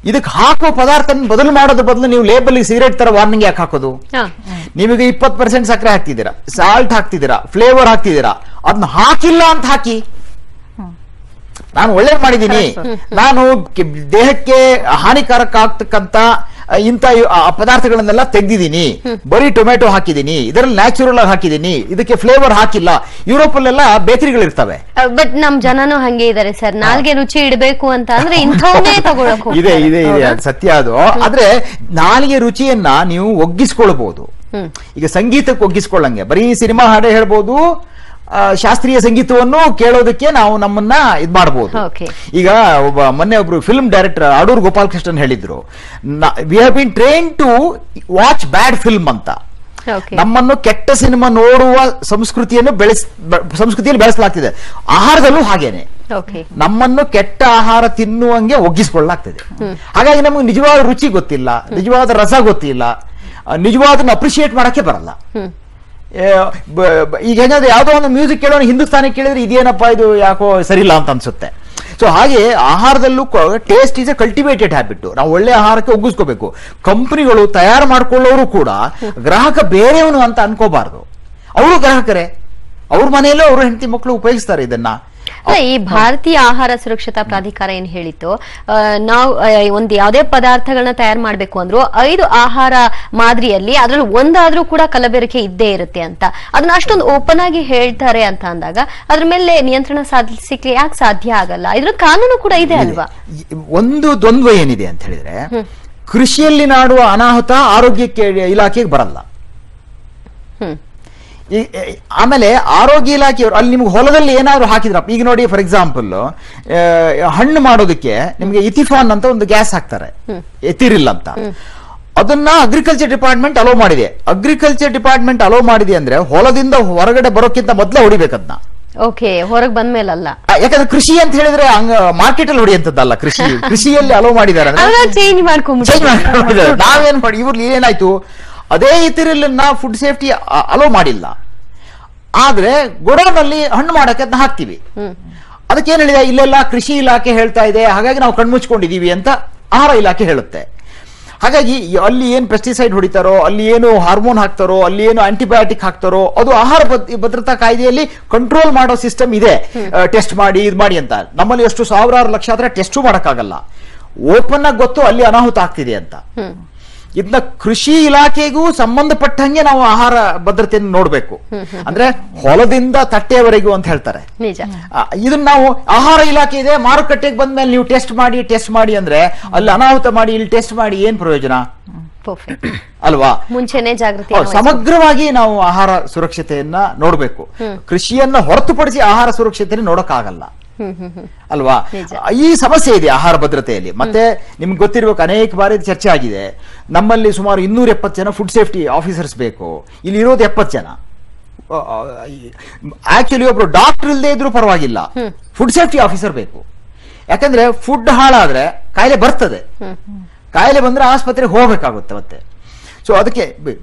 ಇದಕ್ಕೆ ಹಾಕೋ ಪದಾರ್ಥ ಬದಲು ಮಾಡೋದ್ರ ಬದಲು ನೀವು ಲೇಬಲ್ ಸಿಗರೇಟ್ ತರ ವಾರ್ನಿಂಗ್ ಯಾಕೆ ಹಾಕೋದು? ನಿಮಗೆ 20% ಸಕ್ಕರೆ ಹಾಕ್ತಿದ್ದೀರಾ, ಸಾಲ್ಟ್ ಹಾಕ್ತಿದ್ದೀರಾ, ಫ್ಲೇವರ್ ಹಾಕ್ತಿದ್ದೀರಾ, ಅದನ್ನ ಹಾಕಿಲ್ಲ ಅಂತ ಹಾಕಿ. ನಾನು ಒಳ್ಳೇದು ಮಾಡಿದ್ದೀನಿ, ನಾನು ದೇಹಕ್ಕೆ ಹಾನಿಕಾರಕ ಆಗ್ತಕ್ಕಂತ ಇಂಥ ಪದಾರ್ಥಗಳನ್ನೆಲ್ಲ ತೆಗೆದಿದ್ದೀನಿ, ಬರೀ ಟೊಮೆಟೊ ಹಾಕಿದ್ದೀನಿ, ಇದರಲ್ಲಿ ನ್ಯಾಚುರಲ್ ಆಗಿ ಹಾಕಿದ್ದೀನಿ, ಇದಕ್ಕೆ ಫ್ಲೇವರ್ ಹಾಕಿಲ್ಲ. ಯುರೋಪ್ ಅಲ್ಲೆಲ್ಲ ಬೇಕರಿಗಳಿರ್ತವೆ. ಬಟ್ ನಮ್ ಜನನು ಹಂಗೆ ಇದಾರೆ ಸರ್, ನಾಲ್ಗೆ ರುಚಿ ಇಡಬೇಕು ಅಂತ ಅಂದ್ರೆ ಇಂಥವನ್ನೇ ತಗೊಳಕು. ಇದೆ ಸತ್ಯ ಅದು. ಆದ್ರೆ ನಾಲಿಗೆ ರುಚಿಯನ್ನ ನೀವು ಒಗ್ಗಿಸ್ಕೊಳ್ಬಹುದು. ಈಗ ಸಂಗೀತಕ್ಕೆ ಒಗ್ಗಿಸ್ಕೊಳ್ಳಂಗೆ, ಬರೀ ಸಿನಿಮಾ ಹಾಡೇ ಹೇಳ್ಬೋದು, ಶಾಸ್ತ್ರೀಯ ಸಂಗೀತವನ್ನು ಕೇಳೋದಕ್ಕೆ ನಾವು ನಮ್ಮನ್ನ ಇದ್ ಮಾಡಬಹುದು. ಈಗ ಮೊನ್ನೆ ಒಬ್ರು ಫಿಲ್ಮ್ ಡೈರೆಕ್ಟರ್ ಅಡೂರ್ ಗೋಪಾಲಕೃಷ್ಣನ್ ಹೇಳಿದ್ರು, we have been train to watch bad film ಅಂತ. ನಮ್ಮನ್ನು ಕೆಟ್ಟ ಸಿನಿಮಾ ನೋಡುವ ಸಂಸ್ಕೃತಿಯನ್ನು ಬೆಳೆಸಲಾಗ್ತಿದೆ. ಆಹಾರದಲ್ಲೂ ಹಾಗೇನೆ ನಮ್ಮನ್ನು ಕೆಟ್ಟ ಆಹಾರ ತಿನ್ನುವಂಗೆ ಒಗ್ಗಿಸಿಕೊಳ್ಳಲಾಗ್ತದೆ. ಹಾಗಾಗಿ ನಮಗೆ ನಿಜವಾದ ರುಚಿ ಗೊತ್ತಿಲ್ಲ, ನಿಜವಾದ ರಸ ಗೊತ್ತಿಲ್ಲ, ನಿಜವಾದನ್ನು ಅಪ್ರಿಶಿಯೇಟ್ ಮಾಡಕ್ಕೆ ಬರಲ್ಲ. ಈಗ ಏನಾದ್ರೆ ಯಾವ್ದೋ ಒಂದು ಮ್ಯೂಸಿಕ್ ಕೇಳೋಣ, ಹಿಂದೂಸ್ತಾನಿ ಕೇಳಿದ್ರೆ ಇದೇನಪ್ಪ ಇದು ಯಾಕೋ ಸರಿಯಿಲ್ಲ ಅಂತ ಅನ್ಸುತ್ತೆ. ಸೊ ಹಾಗೆ ಆಹಾರದಲ್ಲೂ taste is a cultivated habit. ನಾವು ಒಳ್ಳೆ ಆಹಾರಕ್ಕೆ ಒಗ್ಗಿಸ್ಕೋಬೇಕು. ಕಂಪನಿಗಳು ತಯಾರು ಮಾಡ್ಕೊಳ್ಳೋರು ಕೂಡ ಗ್ರಾಹಕ ಬೇರೆಯವನು ಅಂತ ಅನ್ಕೋಬಾರ್ದು. ಅವರು ಗ್ರಾಹಕರೇ, ಅವ್ರ ಮನೆಯಲ್ಲೂ ಅವರು ಹೆಂಡತಿ ಮಕ್ಕಳು ಉಪಯೋಗಿಸ್ತಾರೆ ಇದನ್ನ. ಈ ಭಾರತೀಯ ಆಹಾರ ಸುರಕ್ಷತಾ ಪ್ರಾಧಿಕಾರ ಏನ್ ಹೇಳಿತ್ತು, ನಾವು ಒಂದ್ ಯಾವ್ದೇ ಪದಾರ್ಥಗಳನ್ನ ತಯಾರು ಮಾಡ್ಬೇಕು ಅಂದ್ರು 5 ಆಹಾರ ಮಾದರಿಯಲ್ಲಿ ಅದ್ರಲ್ಲಿ ಒಂದಾದ್ರೂ ಕೂಡ ಕಲಬೆರಕೆ ಇದ್ದೇ ಇರುತ್ತೆ ಅಂತ. ಅದನ್ನ ಅಷ್ಟೊಂದು ಓಪನ್ ಆಗಿ ಹೇಳ್ತಾರೆ ಅಂತ ಅಂದಾಗ ಅದ್ರ ಮೇಲೆ ನಿಯಂತ್ರಣ ಸಾಧಿಸಲಿಕ್ಕೆ ಯಾಕೆ ಸಾಧ್ಯ ಆಗಲ್ಲ? ಇದ್ರ ಕಾನೂನು ಕೂಡ ಇದೆ ಅಲ್ವಾ? ಒಂದು ದ್ವಂದ್ವ ಏನಿದೆ ಅಂತ ಹೇಳಿದ್ರೆ, ಕೃಷಿಯಲ್ಲಿ ನಾಡುವ ಅನಾಹುತ ಆರೋಗ್ಯಕ್ಕೆ ಇಲಾಖೆಗೆ ಬರಲ್ಲ. ಆಮೇಲೆ ಆರೋಗ್ಯ ಇಲಾಖೆಯವರು ಅಲ್ಲಿ ನಿಮ್ಗೆ ಹೊಲದಲ್ಲಿ ಏನಾದ್ರು ಹಾಕಿದ್ರಪ್ಪ, ಈಗ ನೋಡಿ ಫಾರ್ ಎಕ್ಸಾಂಪಲ್ ಹಣ್ಣು ಮಾಡೋದಕ್ಕೆ ನಿಮ್ಗೆ ಇಥಿಫಾನ್ ಅಂತ ಒಂದು ಗ್ಯಾಸ್ ಹಾಕ್ತಾರೆ, ಎಥಿರಿಲ್ ಅಂತ. ಅದನ್ನ ಅಗ್ರಿಕಲ್ಚರ್ ಡಿಪಾರ್ಟ್ಮೆಂಟ್ ಅಲೋ ಮಾಡಿದೆ. ಅಗ್ರಿಕಲ್ಚರ್ ಡಿಪಾರ್ಟ್ಮೆಂಟ್ ಅಲೋ ಮಾಡಿದೆ ಅಂದ್ರೆ ಹೊಲದಿಂದ ಹೊರಗಡೆ ಬರೋಕ್ಕಿಂತ ಮೊದಲೇ ಹೊಡಿಬೇಕದನ್ನ. ಓಕೆ, ಹೊರಗೆ ಬಂದ್ಮೇಲಲ್ಲ. ಯಾಕಂದ್ರೆ ಕೃಷಿ ಅಂತ ಹೇಳಿದ್ರೆ ಮಾರ್ಕೆಟ್ ಅಲ್ಲಿ ಹೊಡಿಯಂತದ್ದಲ್ಲ, ಕೃಷಿಯಲ್ಲಿ ಅಲೋ ಮಾಡಿದ್ದಾರೆ, ಚೇಂಜ್ ಮಾಡ್ಕೊಂಡಿದ್ದಾರೆ. ನಾವೇನ್ ಮಾಡಿ ಇವ್ರಲ್ಲಿ ಏನಾಯ್ತು, ಅದೇ ಇತರಿಲ್ ಫುಡ್ ಸೇಫ್ಟಿ ಅಲೋ ಮಾಡಿಲ್ಲ, ಆದ್ರೆ ಗೋಡೌನಲ್ಲಿ ಹಣ್ಣು ಮಾಡಕ್ಕೆ ಅದನ್ನ ಹಾಕ್ತಿವಿ. ಅದಕ್ಕೆ ಏನ್ ಹೇಳಿದೆ, ಇಲ್ಲೆಲ್ಲ ಕೃಷಿ ಇಲಾಖೆ ಹೇಳ್ತಾ ಇದೆ, ಹಾಗಾಗಿ ನಾವು ಕಣ್ಮುಚ್ಕೊಂಡಿದೀವಿ ಅಂತ ಆಹಾರ ಇಲಾಖೆ ಹೇಳುತ್ತೆ. ಹಾಗಾಗಿ ಅಲ್ಲಿ ಏನ್ ಪೆಸ್ಟಿಸೈಡ್ ಹೊಡಿತಾರೋ, ಅಲ್ಲಿ ಏನು ಹಾರ್ಮೋನ್ ಹಾಕ್ತಾರೋ, ಅಲ್ಲಿ ಏನು ಆಂಟಿಬಯೋಟಿಕ್ ಹಾಕ್ತಾರೋ, ಅದು ಆಹಾರ ಭದ್ರತಾ ಕಾಯ್ದೆಯಲ್ಲಿ ಕಂಟ್ರೋಲ್ ಮಾಡೋ ಸಿಸ್ಟಮ್ ಇದೆ. ಟೆಸ್ಟ್ ಮಾಡಿ ಇದು ಮಾಡಿ ಅಂತ. ನಮ್ಮಲ್ಲಿ ಎಷ್ಟು ಸಾವಿರಾರು ಲಕ್ಷ ಆದ್ರೆ ಟೆಸ್ಟು ಮಾಡಕ್ಕಾಗಲ್ಲ. ಓಪನ್ ಆಗಿ ಗೊತ್ತು ಅಲ್ಲಿ ಅನಾಹುತ ಆಗ್ತಿದೆ ಅಂತ. ಇದನ್ನ ಕೃಷಿ ಇಲಾಖೆಗೂ ಸಂಬಂಧಪಟ್ಟಂಗೆ ನಾವು ಆಹಾರ ಭದ್ರತೆಯನ್ನು ನೋಡ್ಬೇಕು. ಅಂದ್ರೆ ಹೊಲದಿಂದ ತಟ್ಟೆವರೆಗೂ ಅಂತ ಹೇಳ್ತಾರೆ. ಇದನ್ನ ನಾವು ಆಹಾರ ಇಲಾಖೆ ಇದೆ, ಮಾರುಕಟ್ಟೆಗೆ ಬಂದ್ಮೇಲೆ ನೀವು ಟೆಸ್ಟ್ ಮಾಡಿ ಅಂದ್ರೆ ಅಲ್ಲಿ ಅನಾಹುತ ಮಾಡಿ ಇಲ್ಲಿ ಟೆಸ್ಟ್ ಮಾಡಿ ಏನ್ ಪ್ರಯೋಜನ ಅಲ್ವಾ? ಮುಂಚೆನೆ ಜಾಗೃತಿ. ಸಮಗ್ರವಾಗಿ ನಾವು ಆಹಾರ ಸುರಕ್ಷತೆಯನ್ನ ನೋಡ್ಬೇಕು. ಕೃಷಿಯನ್ನ ಹೊರತುಪಡಿಸಿ ಆಹಾರ ಸುರಕ್ಷತೆಯನ್ನು ನೋಡಕ್ಕಾಗಲ್ಲ ಅಲ್ವಾ? ಈ ಸಮಸ್ಯೆ ಇದೆ ಆಹಾರ ಭದ್ರತೆಯಲ್ಲಿ. ಮತ್ತೆ ನಿಮ್ಗೆ ಗೊತ್ತಿರ್ಬೇಕು, ಅನೇಕ ಬಾರಿ ಚರ್ಚೆ ಆಗಿದೆ. ನಮ್ಮಲ್ಲಿ ಸುಮಾರು 270 ಜನ ಫುಡ್ ಸೇಫ್ಟಿ ಆಫೀಸರ್ಸ್ ಬೇಕು, ಇಲ್ಲಿ ಇರೋದು 70 ಜನ. ಆಕ್ಚುಲಿ ಒಬ್ರು ಡಾಕ್ಟರ್ ಇಲ್ಲದೆ ಇದ್ರೂ ಪರವಾಗಿಲ್ಲ, ಫುಡ್ ಸೇಫ್ಟಿ ಆಫೀಸರ್ ಬೇಕು. ಯಾಕಂದ್ರೆ ಫುಡ್ ಹಾಳಾದ್ರೆ ಕಾಯಿಲೆ ಬರ್ತದೆ, ಕಾಯಿಲೆ ಬಂದ್ರೆ ಆಸ್ಪತ್ರೆಗೆ ಹೋಗ್ಬೇಕಾಗುತ್ತೆ ಮತ್ತೆ. ಸೊ ಅದಕ್ಕೆ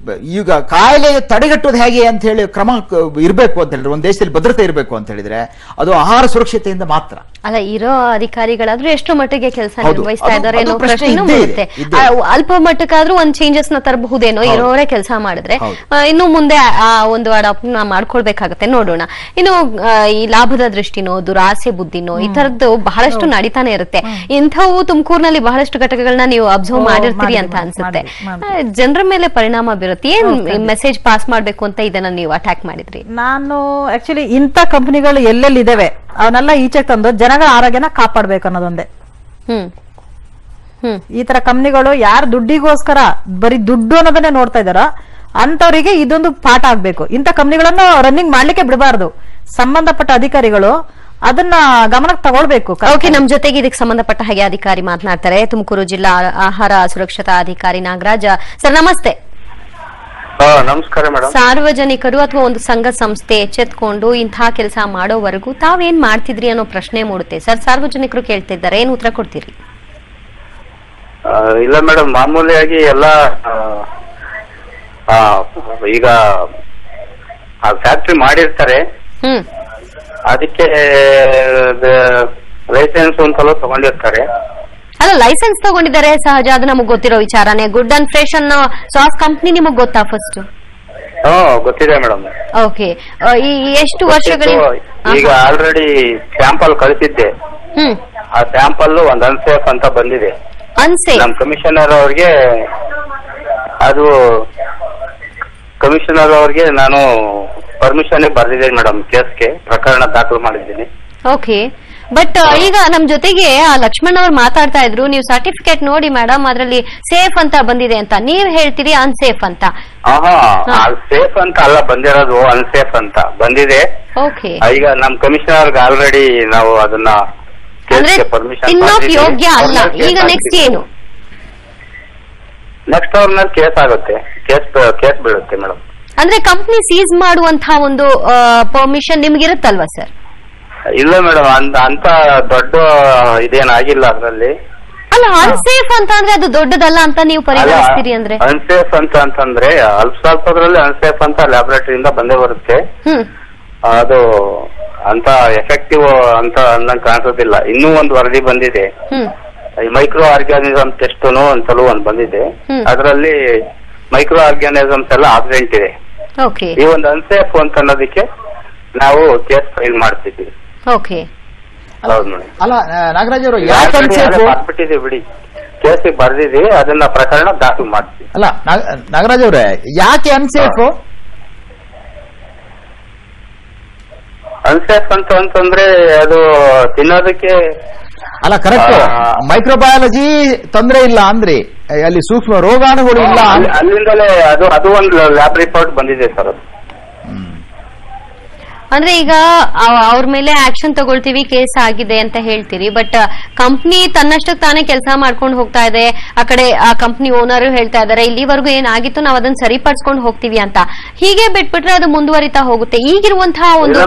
ಈಗ ಕಾಯಿಲೆ ತಡೆಗಟ್ಟೋದು ಹೇಗೆ ಅಂತ ಹೇಳಿ ಕ್ರಮ ಇರಬೇಕು ಅಂತ ಹೇಳಿದ್ರೆ, ಒಂದು ದೇಶದಲ್ಲಿ ಭದ್ರತೆ ಇರಬೇಕು ಅಂತ ಹೇಳಿದ್ರೆ ಅದು ಆಹಾರ ಸುರಕ್ಷತೆಯಿಂದ ಮಾತ್ರ. ಅಲ್ಲ, ಇರೋ ಅಧಿಕಾರಿಗಳಾದ್ರೂ ಎಷ್ಟು ಮಟ್ಟಿಗೆ ಕೆಲಸ ನಿರ್ವಹಿಸ್ತಾ ಇದ್ದಾರೆ ಅನ್ನೋ ಪ್ರಶ್ನೆ ಬರುತ್ತೆ. ಅಲ್ಪ ಮಟ್ಟಕ್ಕಾದ್ರೂ ಒಂದ್ ಚೇಂಜಸ್ ನ ತರಬಹುದೇನೋ, ಇರೋರೇ ಕೆಲಸ ಮಾಡಿದ್ರೆ. ಇನ್ನು ಮುಂದೆ ಆ ಒಂದು ಅಡಾಪ್ಟ್ ಮಾಡ್ಕೊಳ್ಬೇಕಾಗತ್ತೆ, ನೋಡೋಣ. ಇನ್ನು ಈ ಲಾಭದ ದೃಷ್ಟಿನೋ ದುರಾಸೆ ಬುದ್ಧಿನೋ ಈ ತರದ್ದು ಬಹಳಷ್ಟು ನಡೀತಾನೆ ಇರುತ್ತೆ. ಇಂಥವು ತುಮಕೂರಿನಲ್ಲಿ ಬಹಳಷ್ಟು ಘಟಕಗಳನ್ನ ನೀವು ಅಬ್ಸರ್ವ್ ಮಾಡಿರ್ತೀರಿ ಅಂತ ಅನ್ಸುತ್ತೆ. ಜನರ ಮೇಲೆ ಪರಿಣಾಮ ಬೀರುತ್ತೆ. ಏನ್ ಮೆಸೇಜ್ ಪಾಸ್ ಮಾಡ್ಬೇಕು ಅಂತ ಇದನ್ನ ನೀವು ಅಟ್ಯಾಕ್ ಮಾಡಿದ್ರಿ? ನಾನು ಆಕ್ಚುಲಿ ಇಂಥ ಕಂಪನಿಗಳು ಎಲ್ಲೆಲ್ಲಿ ಇದಾವೆ ಅವನ್ನೆಲ್ಲ ಈಚೆಗೆ ತಂದು ಜನಗಳ ಆರೋಗ್ಯನ ಕಾಪಾಡ್ಬೇಕು ಅನ್ನೋದೊಂದೇ. ಈ ತರ ಕಂಪನಿಗಳು ಯಾರು ದುಡ್ಡಿಗೋಸ್ಕರ ಬರೀ ದುಡ್ಡು ಅನ್ನೋದನ್ನೇ ನೋಡ್ತಾ ಇದಾರೋ ಅಂತವರಿಗೆ ಇದೊಂದು ಪಾಠ ಆಗ್ಬೇಕು. ಇಂಥ ಕಂಪನಿಗಳನ್ನ ರನ್ನಿಂಗ್ ಮಾಡ್ಲಿಕ್ಕೆ ಬಿಡಬಾರ್ದು. ಸಂಬಂಧಪಟ್ಟ ಅಧಿಕಾರಿಗಳು ಅದನ್ನ ಗಮನಕ್ಕೆ ತಗೊಳ್ಬೇಕು. ಓಕೆ, ನಮ್ ಜೊತೆಗೆ ಇದಕ್ಕೆ ಸಂಬಂಧಪಟ್ಟ ಹಾಗೆ ಅಧಿಕಾರಿ ಮಾತನಾಡ್ತಾರೆ. ತುಮಕೂರು ಜಿಲ್ಲಾ ಆಹಾರ ಸುರಕ್ಷತಾ ಅಧಿಕಾರಿ ನಾಗರಾಜ್ ಸರ್, ನಮಸ್ತೆ. ನಮಸ್ಕಾರ ಮೇಡಮ್. ಸಾರ್ವಜನಿಕರು ಅಥವಾ ಒಂದು ಸಂಘ ಸಂಸ್ಥೆ ಎಚ್ಚೆತ್ಕೊಂಡು ಇಂತಹ ಕೆಲಸ ಮಾಡೋವರೆಗೂ ತಾವೇನ್ ಮಾಡ್ತಿದ್ರಿ ಅನ್ನೋ ಪ್ರಶ್ನೆ ಮೂಡುತ್ತೆ ಸರ್. ಸಾರ್ವಜನಿಕರು ಕೇಳ್ತಿದ್ದಾರೆ, ಏನ್ ಉತ್ತರ ಕೊಡ್ತೀರಿ? ಇಲ್ಲ ಮೇಡಮ್, ಮಾಮೂಲಿಯಾಗಿ ಎಲ್ಲ ಈಗ ಫ್ಯಾಕ್ಟ್ರಿ ಮಾಡಿರ್ತಾರೆ, ಅದಕ್ಕೆ ಲೈಸೆನ್ಸ್ ಒಂದ್ಸಲ ತಗೊಂಡಿರ್ತಾರೆ. ಅಲ್ಲ, ಲೈಸೆನ್ಸ್ ತಗೊಂಡಿದ್ದಾರೆ ಸಹಜ, ಅದು ನಮಗ್ ಗೊತ್ತಿರೋ ವಿಚಾರನೇ. ಗುಡ್ ಅಂಡ್ ಫ್ರೆಶ್ ಅನ್ನೋ ಸಾಸ್ ಕಂಪ್ನಿ ನಿಮಗ್ ಗೊತ್ತಾ ಫಸ್ಟ್? ಗೊತ್ತಿದೆ ಮೇಡಮ್. ಓಕೆ, ಎಷ್ಟು ವರ್ಷಗಳಿಂದ? ಈಗ ಆಲ್ರೆಡಿ ಸ್ಯಾಂಪಲ್ ಕಳಿಸಿದ್ದೆ. ಆ ಸ್ಯಾಂಪಲ್ ಒಂದ್ ಅನ್ಸೇಫ್ ಅಂತ ಬಂದಿದೆ. ಅನ್ಸೇಫ್? ನಮ್ ಕಮಿಷನರ್ ಅವ್ರಿಗೆ, ಅದು ಕಮಿಷನರ್ ಅವ್ರಿಗೆ ನಾನು ಪರ್ಮಿಷನ್ ಬರ್ದಿದ್ದೇನೆ ಮೇಡಮ್. ಕೇಸ್ಗೆ ಪ್ರಕರಣ ದಾಖಲು ಮಾಡಿದ್ದೀನಿ. ಓಕೆ, ಬಟ್ ಈಗ ನಮ್ ಜೊತೆಗೆ ಲಕ್ಷ್ಮಣ್ ಅವ್ರು ಮಾತಾಡ್ತಾ ಇದ್ರು, ನೀವು ಸರ್ಟಿಫಿಕೇಟ್ ನೋಡಿ ಮೇಡಮ್ ಅದ್ರಲ್ಲಿ ಸೇಫ್ ಅಂತ ಬಂದಿದೆ ಅಂತ. ನೀವ್ ಹೇಳ್ತೀರಿ ಅನ್ಸೇಫ್ ಅಂತ. ಸೇಫ್ ಅಂತ ಅಲ್ಲ ಬಂದಿರೋದು, ಅನ್ಸೇಫ್ ಅಂತ ಬಂದಿದೆ. ಓಕೆ, ಈಗ ನಮ್ ಕಮಿಷನರ್ ನಾವು ಅದನ್ನ ಪರ್ಮಿಷನ್ ಯೋಗ್ಯ ಅಲ್ಲ. ಈಗ ನೆಕ್ಸ್ಟ್ ಏನು? ನೆಕ್ಸ್ಟ್ ಅವ್ರ ಮೇಲೆ ಕೇಸ್ ಆಗುತ್ತೆ, ಕೇಸ್ ಬೀಳುತ್ತೆ ಮೇಡಮ್. ಅಂದ್ರೆ ಕಂಪ್ನಿ ಸೀಸ್ ಮಾಡುವಂತಹ ಒಂದು ಪರ್ಮಿಷನ್ ನಿಮ್ಗಿರುತ್ತಲ್ವಾ ಸರ್? ಇಲ್ಲ ಮೇಡಮ್, ಅಂತ ದೊಡ್ಡ ಇದೇನಾಗಿಲ್ಲ ಅದ್ರಲ್ಲಿ. ಅಲ್ಲ, ಅನ್ಸೇಫ್ ಅಂತ ಅಂದ್ರೆ ಅದು ದೊಡ್ಡದಲ್ಲ ಅಂತ ನೀವು ಪರಿಗಣಿಸ್ತೀರಿ ಅಂದ್ರೆ? ಅನ್ಸೇಫ್ ಅಂತಂದ್ರೆ ಅಲ್ಪ ಸ್ವಲ್ಪದ್ರಲ್ಲಿ ಅನ್ಸೇಫ್ ಅಂತ ಲ್ಯಾಬೊರೇಟರಿಯಿಂದ ಬಂದೇ ಬರುತ್ತೆ. ಅದು ಅಂತ ಎಫೆಕ್ಟಿವ್ ಅಂತ ಅನ್ನಂಗ್ ಕಾಣಿಸೋದಿಲ್ಲ. ಇನ್ನೂ ಒಂದು ವರದಿ ಬಂದಿದೆ, ಮೈಕ್ರೋ ಆರ್ಗ್ಯಾನಿಸಮ್ ಟೆಸ್ಟ್ ಒಂದ್ಸಲ ಒಂದ್ ಬಂದಿದೆ. ಅದರಲ್ಲಿ ಮೈಕ್ರೋ ಆರ್ಗ್ಯಾನಿಸಮ್ಸ್ ಎಲ್ಲ ಆಬ್ಸೆಂಟ್ ಇದೆ. ಈ ಒಂದು ಅನ್ಸೇಫ್ ಅಂತ ಅನ್ನೋದಕ್ಕೆ ನಾವು ಕೇಸ್ ಫೈಲ್ ಮಾಡ್ತಿದ್ವಿ. ಓಕೆ, ಹೌದು ಮೇಡಮ್. ಅಲ್ಲ ನಾಗರಾಜ್ ಅವರು, ಬರ್ಬಿಟ್ಟಿದೀವಿ ಬಿಡಿ, ಕೇಸಿಗೆ ಬರ್ದಿದೀವಿ, ಅದನ್ನ ಪ್ರಕರಣ ದಾಖಲು ಮಾಡ್ತೀವಿ. ಅಲ್ಲ ನಾಗರಾಜ್ ಅವ್ರೆ, ಯಾಕೆ ಅನ್ಸೇಫ್? ಅನ್ಸೇಫ್ ಅಂತಂದ್ರೆ ಅದು ತಿನ್ನೋದಕ್ಕೆ ಅಲ್ಲ, ಕರೆಕ್ಟ್. ಮೈಕ್ರೋಬಯಾಲಜಿ ತೊಂದರೆ ಇಲ್ಲ ಅಂದ್ರೆ ಅಲ್ಲಿ ಸೂಕ್ಷ್ಮ ರೋಗಾಣುಗಳು ಇಲ್ಲ, ಅಲ್ಲಿಂದಲೇ ಅದು ಒಂದು ಲ್ಯಾಬ್ ರಿಪೋರ್ಟ್ ಬಂದಿದೆ ಸರ್. ಅದು ಅಂದ್ರೆ ಈಗ ಅವ್ರ ಮೇಲೆ ಆಕ್ಷನ್ ತಗೊಳ್ತೀವಿ, ಕೇಸ್ ಆಗಿದೆ ಅಂತ ಹೇಳ್ತೀರಿ, ಬಟ್ ಕಂಪ್ನಿ ತನ್ನಷ್ಟಕ್ಕೆ ತಾನೇ ಕೆಲಸ ಮಾಡ್ಕೊಂಡು ಹೋಗ್ತಾ ಇದೆ. ಆ ಕಡೆ ಆ ಕಂಪ್ನಿ ಓನರ್ ಹೇಳ್ತಾ ಇದಾರೆ ಇಲ್ಲಿವರೆಗೂ ಏನಾಗಿತ್ತು ನಾವು ಅದನ್ನ ಸರಿಪಡಿಸ್ಕೊಂಡು ಹೋಗ್ತೀವಿ ಅಂತ. ಹೀಗೆ ಬಿಟ್ಬಿಟ್ರೆ ಅದು ಮುಂದುವರಿತಾ ಹೋಗುತ್ತೆ. ಈಗಿರುವಂತಹ ಒಂದು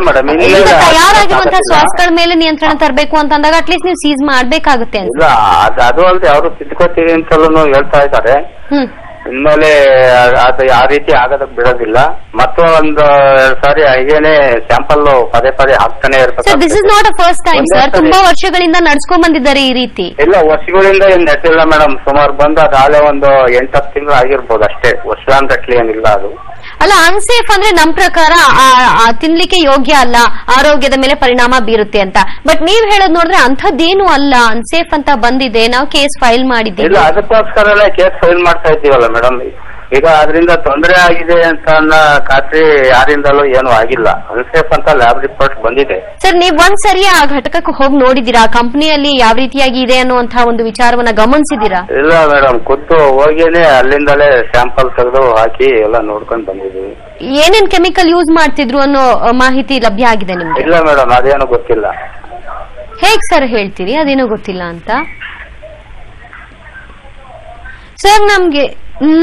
ತಯಾರಾಗಿರುವಂತಹ ಶ್ವಾಸಗಳ ಮೇಲೆ ನಿಯಂತ್ರಣ ತರಬೇಕು ಅಂತಂದಾಗ ಅಟ್ಲೀಸ್ಟ್ ನೀವು ಸೀಸ್ ಮಾಡ್ಬೇಕಾಗುತ್ತೆ ಅಂತ. ಅದು ಅಲ್ಲದೆ ಅವರು ತಿದ್ಕೋತೀವಿ ಅಂತಲೂ ಹೇಳ್ತಾ ಇದ್ದಾರೆ. ಇನ್ಮೇಲೆ ಅದು ಆ ರೀತಿ ಆಗೋದಕ್ಕೆ ಬಿಡೋದಿಲ್ಲ. ಮತ್ತು ಒಂದು 2 ಸಾರಿ ಹೀಗೇನೆ ಸ್ಯಾಂಪಲ್ ಪದೇ ಪದೇ ಹಾಕ್ತಾನೆ ಇರ್ತಾರೆ. This is not a first time sir, ತುಂಬಾ ವರ್ಷಗಳಿಂದ ನಡ್ಸ್ಕೊಂಡ್ ಬಂದಿದ್ದಾರೆ ಈ ರೀತಿ. ಇಲ್ಲ, ವರ್ಷಗಳಿಂದ ಏನ್ ನೆಟ್ಟಿಲ್ಲ ಮೇಡಮ್. ಸುಮಾರು ಬಂದು ಅದಾಲೆ ಒಂದು 8-10 ತಿಂಗಳು ಆಗಿರ್ಬೋದು ಅಷ್ಟೇ, ವರ್ಷಾಂತಟ್ಲಿ ಏನಿಲ್ಲ ಅದು. ಅಲ್ಲ, ಅನ್ಸೇಫ್ ಅಂದ್ರೆ ನಮ್ ಪ್ರಕಾರ ತಿನ್ಲಿಕ್ಕೆ ಯೋಗ್ಯ ಅಲ್ಲ, ಆರೋಗ್ಯದ ಮೇಲೆ ಪರಿಣಾಮ ಬೀರುತ್ತೆ ಅಂತ. ಬಟ್ ನೀವ್ ಹೇಳೋದ್ ನೋಡಿದ್ರೆ ಅಂಥದ್ದೇನು ಅಲ್ಲ, ಅನ್ಸೇಫ್ ಅಂತ ಬಂದಿದೆ, ನಾವು ಕೇಸ್ ಫೈಲ್ ಮಾಡಿದ್ದೀವಿ. ಇಲ್ಲ, ಅದಕ್ಕೋಸ್ಕರ ಕೇಸ್ ಫೈಲ್ ಮಾಡ್ತಾ ಇದ್ದೀವಲ್ಲ ಮೇಡಮ್. ಈಗ ಅದರಿಂದ ತೊಂದರೆ ಆಗಿದೆ ಅಂತ ಖಾತ್ರಿ ಯಾರಿಂದಲೂ ಏನು ಆಗಿಲ್ಲ. ಅನ್ಸೇಫ್ ಅಂತ ಲ್ಯಾಬ್ ರಿಪೋರ್ಟ್ ಬಂದಿದೆ. ಸರ್, ನೀವ್ ಒಂದ್ಸರಿ ಆ ಘಟಕಕ್ಕೆ ಹೋಗಿ ನೋಡಿದೀರಾ? ಕಂಪನಿಯಲ್ಲಿ ಯಾವ ರೀತಿಯಾಗಿ ಇದೆ ಅನ್ನುವಂತಹ ಒಂದು ವಿಚಾರವನ್ನ ಗಮನಿಸಿದೀರಾ? ಇಲ್ಲ ಮೇಡಮ್, ಖುದ್ದು ಹೋಗಿನೇ ಅಲ್ಲಿಂದಲೇ ಸ್ಯಾಂಪಲ್ ತೆಗೆದು ಹಾಕಿ ಎಲ್ಲ ನೋಡ್ಕೊಂಡು ಬಂದಿದ್ದೀವಿ. ಏನೇನ್ ಕೆಮಿಕಲ್ ಯೂಸ್ ಮಾಡ್ತಿದ್ರು ಅನ್ನೋ ಮಾಹಿತಿ ಲಭ್ಯ ಆಗಿದೆ ನಿಮ್ಗೆ? ಇಲ್ಲ ಮೇಡಮ್, ಅದೇನು ಗೊತ್ತಿಲ್ಲ. ಹೇಗ್ ಸರ್ ಹೇಳ್ತೀರಿ ಅದೇನೋ ಗೊತ್ತಿಲ್ಲ ಅಂತ? ಸರ್, ನಮ್ಗೆ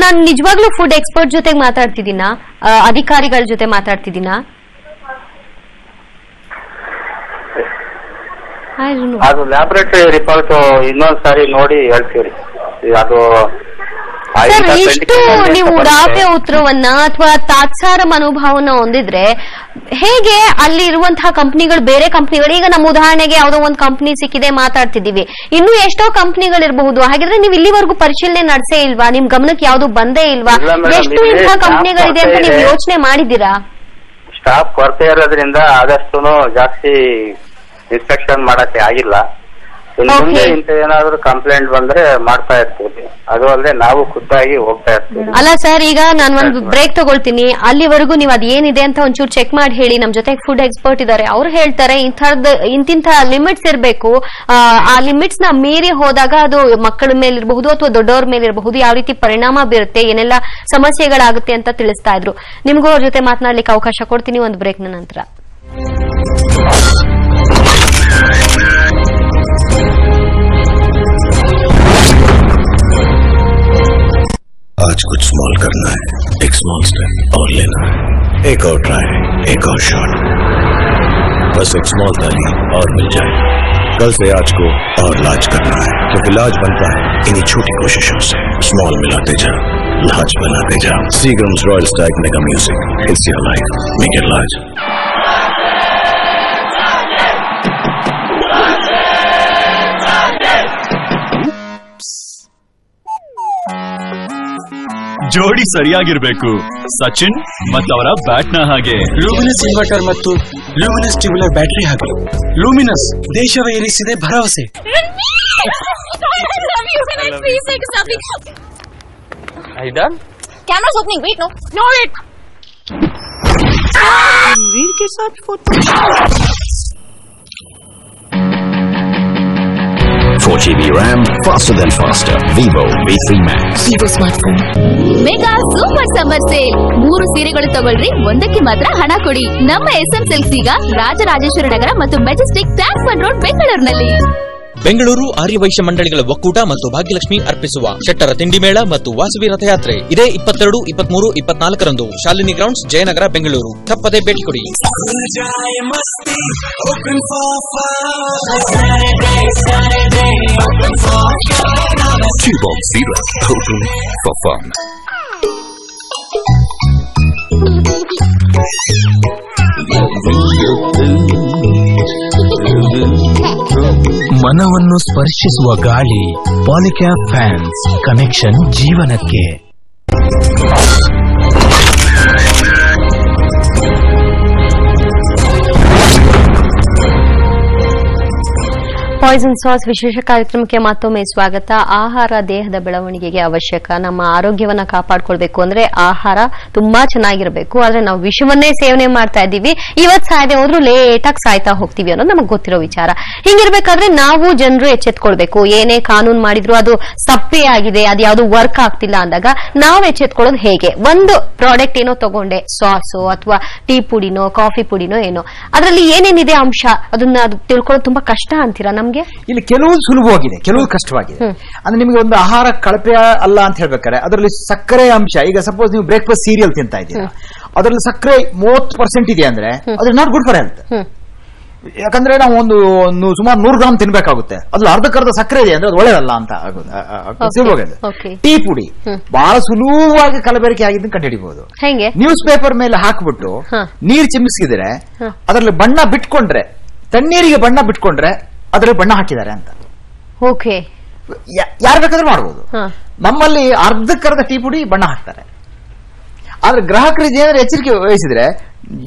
ನಾನ್ ನಿಜವಾಗ್ಲೂ ಫುಡ್ ಎಕ್ಸ್ಪರ್ಟ್ ಜೊತೆಗೆ ಮಾತಾಡ್ತಿದ್ದೀನಾ, ಅಧಿಕಾರಿಗಳ ಜೊತೆ ಮಾತಾಡ್ತಿದ್ದೀನಾ? ಅದು ಲ್ಯಾಬೊರೇಟರಿ ರಿಪೋರ್ಟ್ ಇನ್ನೊಂದ್ಸಾರಿ ನೋಡಿ ಹೇಳ್ತೀವಿ. ಅದು ಸರ್, ಇಷ್ಟು ನೀವು ಉಡಾಫೆ ಉತ್ತರವನ್ನ ಅಥವಾ ತಾತ್ಸಾರ ಮನೋಭಾವನ ಹೊಂದಿದ್ರೆ ಹೇಗೆ ಅಲ್ಲಿ ಇರುವಂತಹ ಕಂಪನಿಗಳು, ಬೇರೆ ಕಂಪನಿಗಳು, ಈಗ ನಮ್ಮ ಉದಾಹರಣೆಗೆ ಯಾವುದೋ ಒಂದು ಕಂಪನಿ ಸಿಕ್ಕಿದೆ ಮಾತಾಡ್ತಿದ್ದೀವಿ, ಇನ್ನು ಎಷ್ಟೋ ಕಂಪನಿಗಳಿರಬಹುದು. ಹಾಗಿದ್ರೆ ನೀವು ಇಲ್ಲಿವರೆಗೂ ಪರಿಶೀಲನೆ ನಡೆಸೇ ಇಲ್ವಾ? ನಿಮ್ ಗಮನಕ್ಕೆ ಯಾವ್ದು ಬಂದೇ ಇಲ್ವಾ? ಎಷ್ಟು ಇಂತಹ ಕಂಪನಿಗಳಿದೆ ಅಂತ ನೀವು ಯೋಚನೆ ಮಾಡಿದ್ದೀರಾ? ಸ್ಟಾಫ್ ಕೊರತೆ ಇರೋದ್ರಿಂದ ಆದಷ್ಟು ಜಾಸ್ತಿ ಇನ್ಸ್ಪೆಕ್ಷನ್ ಮಾಡಕ್ಕೆ ಆಗಿಲ್ಲ. ಮುಂದೆ ಇಂತ ಏನಾದ್ರು ಕಂಪ್ಲೇಂಟ್ ಬಂದ್ರೆ ಮಾಡ್ತಾ ಇರ್ತೀವಿ. ಅದು ಅಲ್ಲದೆ ನಾವು ಖುದ್ದಾಗಿ ಹೋಗ್ತಾ ಇರ್ತೀವಿ. ಅಲ್ಲ ಸರ್, ಈಗ ನಾನು ಒಂದು ಬ್ರೇಕ್ ತಗೊಳ್ತೀನಿ. ಅಲ್ಲಿವರೆಗೂ ನೀವು ಅದೇನಿದೆ ಅಂತ ಒಂಚೂರು ಚೆಕ್ ಮಾಡಿ ಹೇಳಿ. ನಮ್ ಜೊತೆ ಫುಡ್ ಎಕ್ಸ್ಪರ್ಟ್ ಇದ್ದಾರೆ, ಅವ್ರು ಹೇಳ್ತಾರೆ ಇಂತಿಂತ ಲಿಮಿಟ್ಸ್ ಇರಬೇಕು. ಆ ಲಿಮಿಟ್ಸ್ ನ ಮೀರಿ ಹೋದಾಗ ಅದು ಮಕ್ಕಳ ಮೇಲಿರಬಹುದು ಅಥವಾ ದೊಡ್ಡವ್ರ ಮೇಲಿರಬಹುದು, ಯಾವ ರೀತಿ ಪರಿಣಾಮ ಬೀರುತ್ತೆ, ಏನೆಲ್ಲ ಸಮಸ್ಯೆಗಳಾಗುತ್ತೆ ಅಂತ ತಿಳಿಸ್ತಾ ಇದ್ರು. ನಿಮ್ಗೂ ಅವ್ರ ಜೊತೆ ಮಾತನಾಡ್ಲಿಕ್ಕೆ ಅವಕಾಶ ಕೊಡ್ತೀನಿ ಒಂದು ಬ್ರೇಕ್ ನ ನಂತರ. आज कुछ स्मॉल करना है, एक स्मॉल स्टेप और लेना है, एक और ट्राई, एक और शॉट, बस एक स्मॉल ताली और मिल जाए। कल से आज को और लाज करना है, क्योंकि लाज बनता है इन्हीं छोटी कोशिशों से। स्मॉल मिलाते जा, लाज बनाते जा। Seagram's Royal Stag Mega Music, it's your life, make it large. ಜೋಡಿ ಸರಿಯಾಗಿರ್ಬೇಕು. ಸಚಿನ್ ಮತ್ತವರ ಬ್ಯಾಟ್ ನ ಹಾಗೆ ಲೂಮಿನಸ್ ಇನ್ವರ್ಟರ್ ಮತ್ತು ಲೂಮಿನಸ್ ಟ್ಯೂಬುಲರ್ ಬ್ಯಾಟರಿ ಹಾಗೆ ಲೂಮಿನಸ್ ದೇಶವೇ ಇರಿಸಿದೆ ಭರವಸೆ. कैमरा ओपनिंग वेट नो इट वीर के साथ photo 4GB RAM, faster than faster. Vivo V3 Max. Vivo smartphone. Mega super summer sale. 3 ಸೀರೆಗಳು ತಗೊಳ್ರಿ, ಒಂದಕ್ಕೆ ಮಾತ್ರ ಹಣ ಕೊಡಿ. ನಮ್ಮ SM ಸಿಲ್ಕ್ಸ್ ಈಗ ರಾಜರಾಜೇಶ್ವರಿ ನಗರ ಮತ್ತು ಮೆಜೆಸ್ಟಿಕ್ ಟ್ಯಾಂಕ್ಮನ್ ರೋಡ್ ಬೆಂಗಳೂರಿನಲ್ಲಿ. ಬೆಂಗಳೂರು ಆರ್ಯವೈಶ್ಯ ಮಂಡಳಿಗಳ ಒಕ್ಕೂಟ ಮತ್ತು ಭಾಗ್ಯಲಕ್ಷ್ಮಿ ಅರ್ಪಿಸುವ ಶೆಟ್ಟರ ತಿಂಡಿ ಮೇಳ ಮತ್ತು ವಾಸವಿ ರಥಯಾತ್ರೆ ಇದೇ 22, 23, 24ರಂದು ಶಾಲಿನಿ ಗ್ರೌಂಡ್ಸ್, ಜಯನಗರ, ಬೆಂಗಳೂರು. ತಪ್ಪದೆ ಭೇಟಿ ಕೊಡಿ. Tube of Zero, open for fun. ಮನವನ್ನು ಸ್ಪರ್ಶಿಸುವ ಗಾಳಿ ಪಾಲಿಕ್ಯಾಪ್ ಫ್ಯಾನ್ಸ್, ಕನೆಕ್ಷನ್ ಜೀವನಕ್ಕೆ. ಪಾಯ್ಸನ್ ಸಾಸ್ ವಿಶೇಷ ಕಾರ್ಯಕ್ರಮಕ್ಕೆ ಮತ್ತೊಮ್ಮೆ ಸ್ವಾಗತ. ಆಹಾರ ದೇಹದ ಬೆಳವಣಿಗೆಗೆ ಅವಶ್ಯಕ. ನಮ್ಮ ಆರೋಗ್ಯವನ್ನ ಕಾಪಾಡ್ಕೊಳ್ಬೇಕು ಅಂದ್ರೆ ಆಹಾರ ತುಂಬಾ ಚೆನ್ನಾಗಿರಬೇಕು. ಆದ್ರೆ ನಾವು ವಿಷವನ್ನೇ ಸೇವನೆ ಮಾಡ್ತಾ ಇದ್ದೀವಿ. ಇವತ್ತು ಸಾಯದೆ ಹೋದ್ರೂ ಲೇಟ್ ಆಗಿ ಸಾಯ್ತಾ ಹೋಗ್ತೀವಿ ಅನ್ನೋದು ನಮಗೆ ಗೊತ್ತಿರೋ ವಿಚಾರ. ಹಿಂಗಿರ್ಬೇಕಾದ್ರೆ ನಾವು ಜನರು ಎಚ್ಚೆತ್ಕೊಳ್ಬೇಕು. ಏನೇ ಕಾನೂನು ಮಾಡಿದ್ರು ಅದು ಸಪ್ಪೆ ಆಗಿದೆ, ಅದು ಯಾವ್ದು ವರ್ಕ್ ಆಗ್ತಿಲ್ಲ ಅಂದಾಗ ನಾವು ಎಚ್ಚೆತ್ಕೊಳ್ಳೋದು ಹೇಗೆ? ಒಂದು ಪ್ರಾಡಕ್ಟ್ ಏನೋ ತಗೊಂಡೆ, ಸಾಸು ಅಥವಾ ಟೀ ಪುಡಿನೋ ಕಾಫಿ ಪುಡಿನೋ ಏನೋ, ಅದರಲ್ಲಿ ಏನೇನಿದೆ ಅಂಶ ಅದನ್ನ ತಿಳ್ಕೊಳ್ಳೋದು ತುಂಬಾ ಕಷ್ಟ ಅಂತೀರಾ ನಮ್ಗೆ? ಇಲ್ಲಿ ಕೆಲವು ಸುಲಭವಾಗಿದೆ, ಕೆಲವು ಕಷ್ಟವಾಗಿದೆ. ಅಂದ್ರೆ ನಿಮಗೆ ಒಂದು ಆಹಾರ ಕಳಪೆ ಅಲ್ಲ ಅಂತ ಹೇಳ್ಬೇಕಾದ್ರೆ ಅದರಲ್ಲಿ ಸಕ್ಕರೆ ಅಂಶ, ಈಗ ಸಪೋಸ್ ನೀವು ಬ್ರೇಕ್ಫಾಸ್ಟ್ ಸೀರಿಯಲ್ ತಿಂತಾ ಇದ್ದೀರಾ, ಅದರಲ್ಲಿ ಸಕ್ಕರೆ 30% ಇದೆ ಅಂದ್ರೆ ಅದು ನಾಟ್ ಗುಡ್ ಫಾರ್ ಹೆಲ್ತ್. ಯಾಕಂದ್ರೆ ನಾವು ಒಂದು ಸುಮಾರು 100 ಗ್ರಾಮ್ ತಿನ್ಬೇಕಾಗುತ್ತೆ, ಅದ್ರಲ್ಲಿ ಅರ್ಧಕ್ಕರ್ಧ ಸಕ್ಕರೆ ಇದೆ ಅಂದ್ರೆ ಅದು ಒಳ್ಳೆಯದಲ್ಲ ಅಂತ ಆಗೋದು. ಟೀ ಪುಡಿ ಬಹಳ ಸುಲಭವಾಗಿ ಕಲಬೆರಕೆ ಆಗಿದ್ದನ್ನು ಕಂಡುಹಿಡಿಬಹುದು. ನ್ಯೂಸ್ ಪೇಪರ್ ಮೇಲೆ ಹಾಕ್ಬಿಟ್ಟು ನೀರು ಚಿಮ್ಮಿಸಿದ್ರೆ ಅದರಲ್ಲಿ ಬಣ್ಣ ಬಿಟ್ಕೊಂಡ್ರೆ, ತಣ್ಣೀರಿಗೆ ಬಣ್ಣ ಬಿಟ್ಕೊಂಡ್ರೆ ಅದರಲ್ಲಿ ಬಣ್ಣ ಹಾಕಿದ್ದಾರೆ ಅಂತ. ಓಕೆ, ಯಾರು ಬೇಕಾದ್ರೂ ಮಾಡಬಹುದು. ನಮ್ಮಲ್ಲಿ ಅರ್ಧಕ್ಕರ್ಧ ಟೀ ಪುಡಿ ಬಣ್ಣ ಹಾಕ್ತಾರೆ. ಆದ್ರೆ ಗ್ರಾಹಕರಿಗೆ ಏನಾದ್ರು ಎಚ್ಚರಿಕೆ ವಹಿಸಿದ್ರೆ